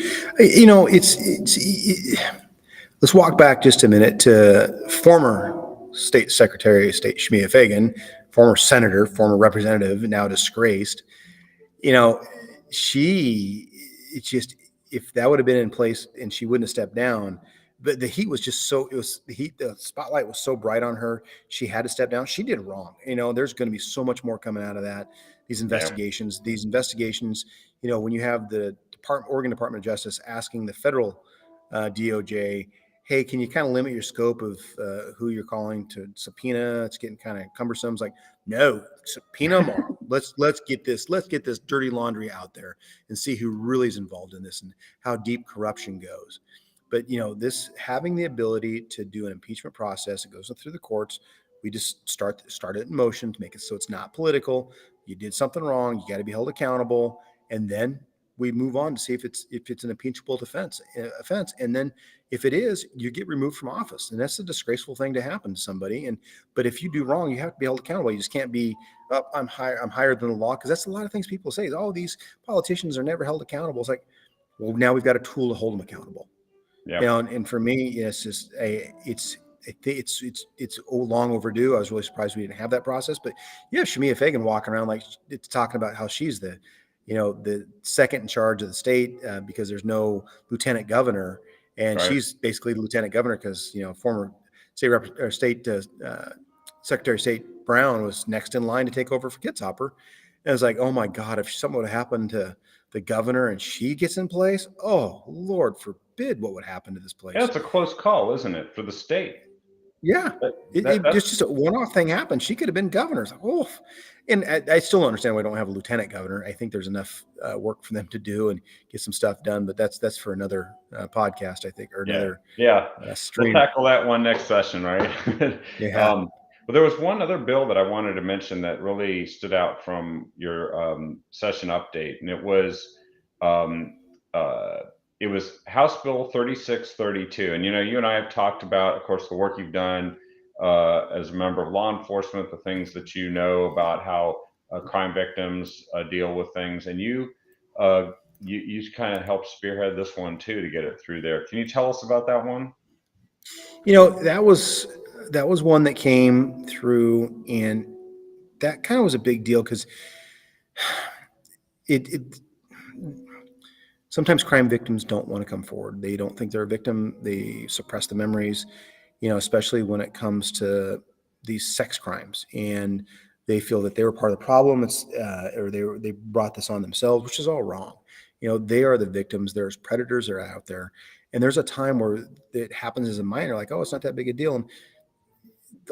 Let's walk back just a minute to former State Secretary of State Shemia Fagan, former senator, former representative, now disgraced. It's just, if that would have been in place and she wouldn't have stepped down, but the heat was just the spotlight was so bright on her. She had to step down. She did wrong. There's going to be so much more coming out of that. These investigations, when you have the Oregon Department of Justice asking the federal DOJ, hey, can you kind of limit your scope of who you're calling to subpoena? It's getting kind of cumbersome. It's like, no, subpoena them all. Let's get this dirty laundry out there and see who really is involved in this and how deep corruption goes. But this having the ability to do an impeachment process, it goes through the courts. We just start it in motion to make it so it's not political. You did something wrong, you got to be held accountable, and then we move on to see if it's an impeachable offense. And then if it is, you get removed from office. And that's a disgraceful thing to happen to somebody. But if you do wrong, you have to be held accountable. You just can't be, I'm higher than the law. Because that's a lot of things people say is, oh, these politicians are never held accountable. It's like, well, now we've got a tool to hold them accountable. Yeah. And for me, it's just it's long overdue. I was really surprised we didn't have that process. But you have Shemia Fagan walking around like it's talking about how she's the second in charge of the state because there's no lieutenant governor, and Right. she's basically the lieutenant governor because former state Secretary of State Brown was next in line to take over for Kitzhaber. And it's like, oh my God, if something would have happened to the governor and she gets in place, oh Lord forbid what would happen to this place. Yeah, it's a close call, isn't it, for the state? Yeah, just a one-off thing happened. She could have been governor. Oh, and I still don't understand why we don't have a lieutenant governor. I think there's enough work for them to do and get some stuff done. But that's for another podcast, I think, or another stream. We'll tackle that one next session, right? Yeah. But there was one other bill that I wanted to mention that really stood out from your session update, and it was House Bill 3632. And you and I have talked about, of course, the work you've done as a member of law enforcement, the things that you know about how crime victims deal with things, and you kind of helped spearhead this one too to get it through there. Can you tell us about that one? That was one that came through, and that kind of was a big deal because it sometimes crime victims don't want to come forward. They don't think they're a victim. They suppress the memories, especially when it comes to these sex crimes, and they feel that they were part of the problem. Or they brought this on themselves, which is all wrong. They are the victims. There's predators that are out there, and there's a time where it happens as a minor, like, oh, it's not that big a deal, and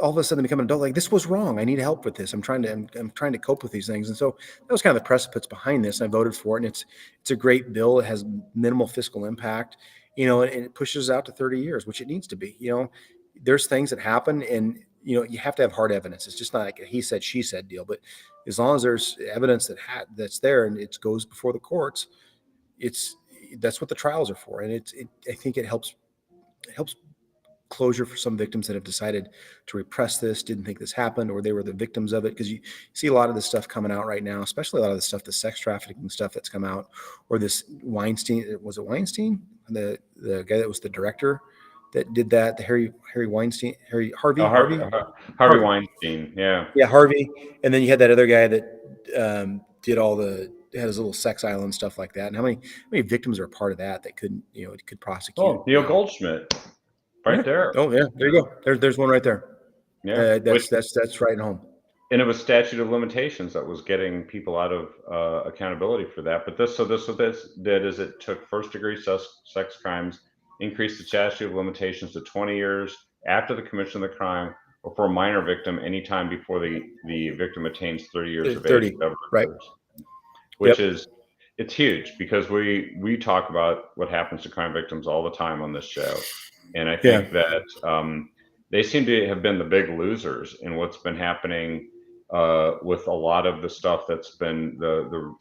all of a sudden they become an adult, like, this was wrong. I need help with this. I'm trying to cope with these things. And so that was kind of the precipice behind this. And I voted for it. And it's a great bill. It has minimal fiscal impact, and it pushes out to 30 years, which it needs to be. There's things that happen, and you have to have hard evidence. It's just not like a he said, she said deal. But as long as there's evidence that's there and it goes before the courts, that's what the trials are for. And I think it helps closure for some victims that have decided to repress this, didn't think this happened, or they were the victims of it. Because you see a lot of this stuff coming out right now, especially a lot of the stuff, the sex trafficking stuff that's come out, or this Weinstein, was it Weinstein? The guy that was the director that did that, the Harvey Weinstein. Harvey Weinstein. Yeah. Yeah, Harvey. And then you had that other guy that had his little sex island, stuff like that. And how many victims are a part of that couldn't, could prosecute? Oh, Neil Goldschmidt. right Yeah. there. Oh yeah, there you go. There's one right there. Yeah, That's right at home. and it was statute of limitations that was getting people out of accountability for that. But this did is it took first degree sex crimes, increased the statute of limitations to 20 years after the commission of the crime, or for a minor victim, anytime before the victim attains 30 years of age, 30. whatever Right. occurs. Which Yep. is it's huge because we talk about what happens to crime victims all the time on this show, and I Yeah. think that they seem to have been the big losers in what's been happening with a lot of the stuff that's been the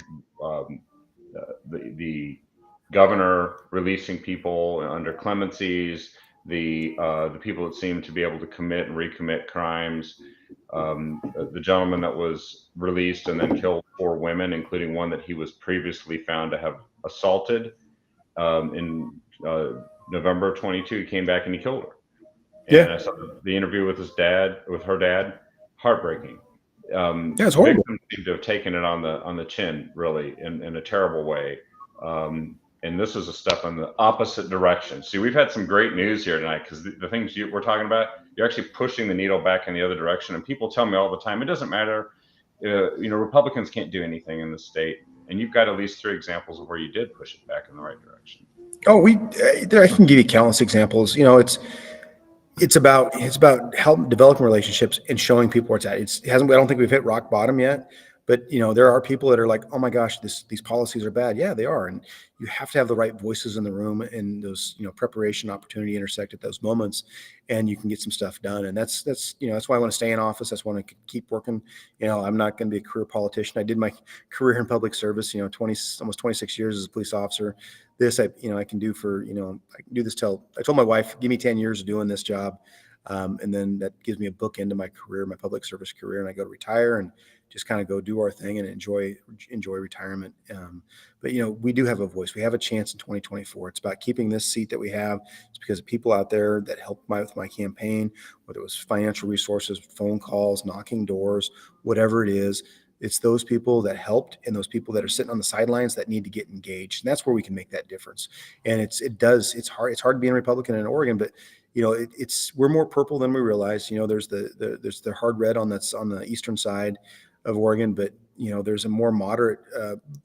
governor releasing people under clemencies, the people that seem to be able to commit and recommit crimes. The gentleman that was released and then killed 4 women, including one that he was previously found to have assaulted in November of 22. He came back and he killed her. And I Yeah. saw the interview with her dad, heartbreaking. Yeah. It's horrible. Victims seem to have taken it on the chin, really, in a terrible way. And this is a step in the opposite direction. See, we've had some great news here tonight because the things we're talking about, you're actually pushing the needle back in the other direction. And people tell me all the time, it doesn't matter. Republicans can't do anything in the state. And you've got at least 3 examples of where you did push it back in the right direction. Oh, I can give you countless examples. It's about helping developing relationships and showing people where it's at. It hasn't. I don't think we've hit rock bottom yet, but there are people that are like, oh my gosh, these policies are bad. Yeah, they are, and you have to have the right voices in the room, and those preparation, opportunity intersect at those moments, and you can get some stuff done. And that's why I want to stay in office. That's why I want to keep working. I'm not going to be a career politician. I did my career in public service. Almost 26 years as a police officer. This I can do for I can do this till I told my wife, give me 10 years of doing this job, and then that gives me a book into my career, my public service career, and I go to retire and just kind of go do our thing and enjoy retirement. But we do have a voice. We have a chance in 2024. It's about keeping this seat that we have. It's because of people out there that helped with my campaign, whether it was financial resources, phone calls, knocking doors, whatever it is. It's those people that helped and those people that are sitting on the sidelines that need to get engaged. And that's where we can make that difference. And it's hard being a Republican in Oregon, but we're more purple than we realize. There's the hard red that's on the eastern side of Oregon, but there's a more moderate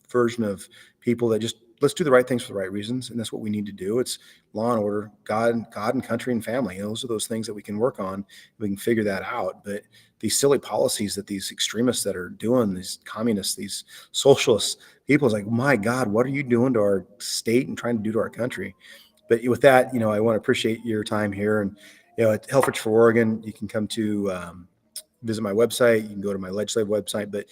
version of people that just let's do the right things for the right reasons, and that's what we need to do. It's law and order, God and country and family. Those are those things that we can work on. We can figure that out. But these silly policies that these extremists that are doing, these communists, these socialists, people is like, my God, what are you doing to our state and trying to do to our country? But with that, I want to appreciate your time here. And at Helfrich for Oregon, you can come to visit my website. You can go to my legislative website, but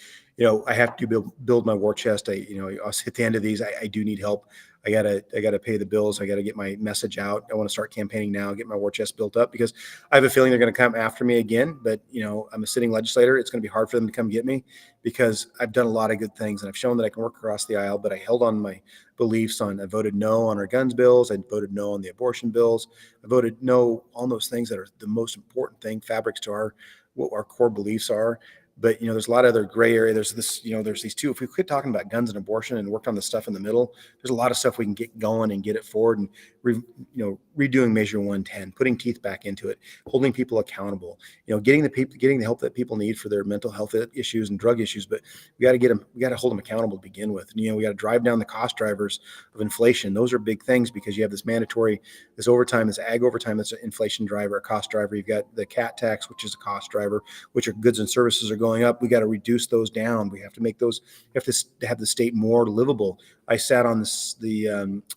I have to build my war chest. At the end of these, I do need help. I gotta pay the bills. I gotta get my message out. I want to start campaigning now, get my war chest built up because I have a feeling they're going to come after me again. But I'm a sitting legislator. It's going to be hard for them to come get me because I've done a lot of good things and I've shown that I can work across the aisle. But I held on my beliefs I voted no on our guns bills. I voted no on the abortion bills. I voted no on those things that are the most important thing, fabrics to what our core beliefs are. But there's a lot of other gray area. There's this, there's these two. If we quit talking about guns and abortion and worked on the stuff in the middle, there's a lot of stuff we can get going and get it forward. And redoing Measure 110, putting teeth back into it, holding people accountable. Getting the help that people need for their mental health issues and drug issues. But we got to get them. We got to hold them accountable to begin with. And, we got to drive down the cost drivers of inflation. Those are big things because you have this mandatory, this overtime, this ag overtime. That's an inflation driver, a cost driver. You've got the CAT tax, which is a cost driver, which are goods and services are going up. We got to reduce those down. We have to make those. We have to have the state more livable. I sat on the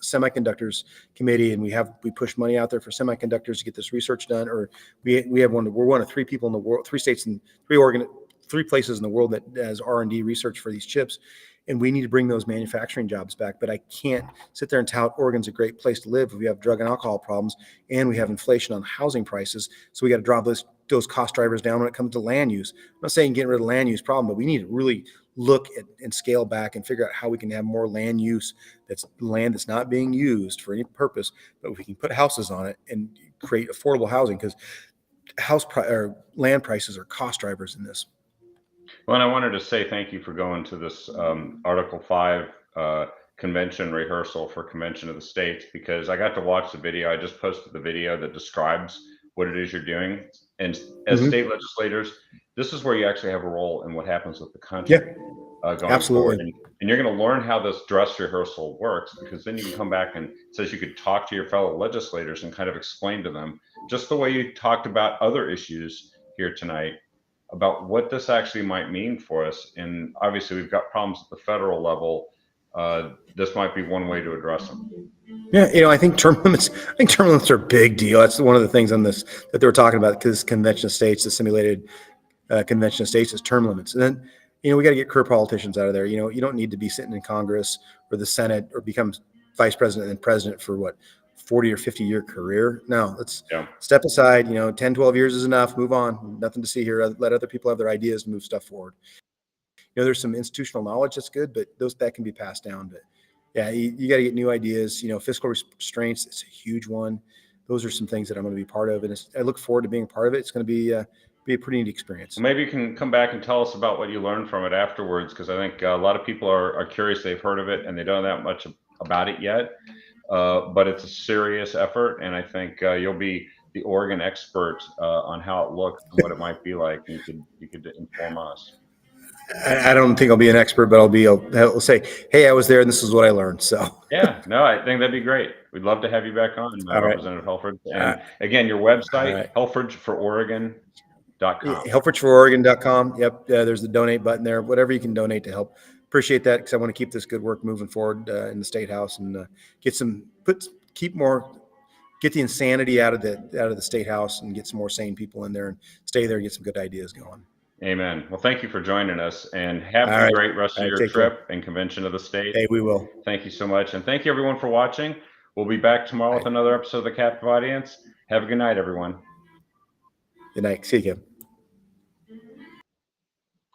semiconductors committee, and we push money out there for semiconductors to get this research done. Or we're one of 3 people in the world, 3 states and 3 places in the world that has R&D research for these chips. And we need to bring those manufacturing jobs back. But I can't sit there and tout Oregon's a great place to live if we have drug and alcohol problems and we have inflation on housing prices. So we got to drop those cost drivers down when it comes to land use. I'm not saying getting rid of land use problem, but we need to really look at and scale back and figure out how we can have more land use that's land that's not being used for any purpose, but we can put houses on it and create affordable housing because land prices are cost drivers in this. Well, and I wanted to say thank you for going to this Article 5 convention rehearsal for Convention of the States, because I got to watch the video. I just posted the video that describes what it is you're doing. And as Mhm. state legislators, this is where you actually have a role in what happens with the Yeah, country going forward. absolutely. And you're going to learn how this dress rehearsal works, because then you can come back and it says you could talk to your fellow legislators and kind of explain to them, just the way you talked about other issues here tonight, about what this actually might mean for us. And obviously, we've got problems at the federal level. This might be one way to address them. Yeah, I think term limits. I think term limits are a big deal. That's one of the things on this that they were talking about, because convention of states, the simulated convention of states, is term limits. And then, we got to get career politicians out of there. You don't need to be sitting in Congress or the Senate or become vice president and president for what, 40 or 50-year career. No, let's Yeah. step aside. 10, 12 years is enough. Move on. Nothing to see here. Let other people have their ideas and move stuff forward. There's some institutional knowledge that's good, but that can be passed down. But yeah, you got to get new ideas. Fiscal restraints, it's a huge one. Those are some things that I'm going to be part of, and I look forward to being a part of it. It's going to be a pretty neat experience. Well, maybe you can come back and tell us about what you learned from it afterwards, because I think a lot of people are curious. They've heard of it and they don't know that much about it yet. But it's a serious effort, and I think you'll be the Oregon expert on how it looks and what it might be like. And you could inform us. I don't think I'll be an expert, but I'll say, hey, I was there and this is what I learned. So Yeah, no, I think that'd be great. We'd love to have you back on, All right. Representative Helfrich. And again, your website, right. helfrichfororegon.com. helfrichfororegon.com. Yep. There's the donate button there. Whatever you can donate to help. Appreciate that, because I want to keep this good work moving forward in the State House, and get the insanity out of the State House and get some more sane people in there and stay there and get some good ideas going. Amen. Well, thank you for joining us, and have All a right. great rest of your take trip and Convention of the State. Hey, we will. Thank you so much. And thank you, everyone, for watching. We'll be back tomorrow with another episode of The Captive Audience. Have a good night, everyone. Good night. See you, Kevin.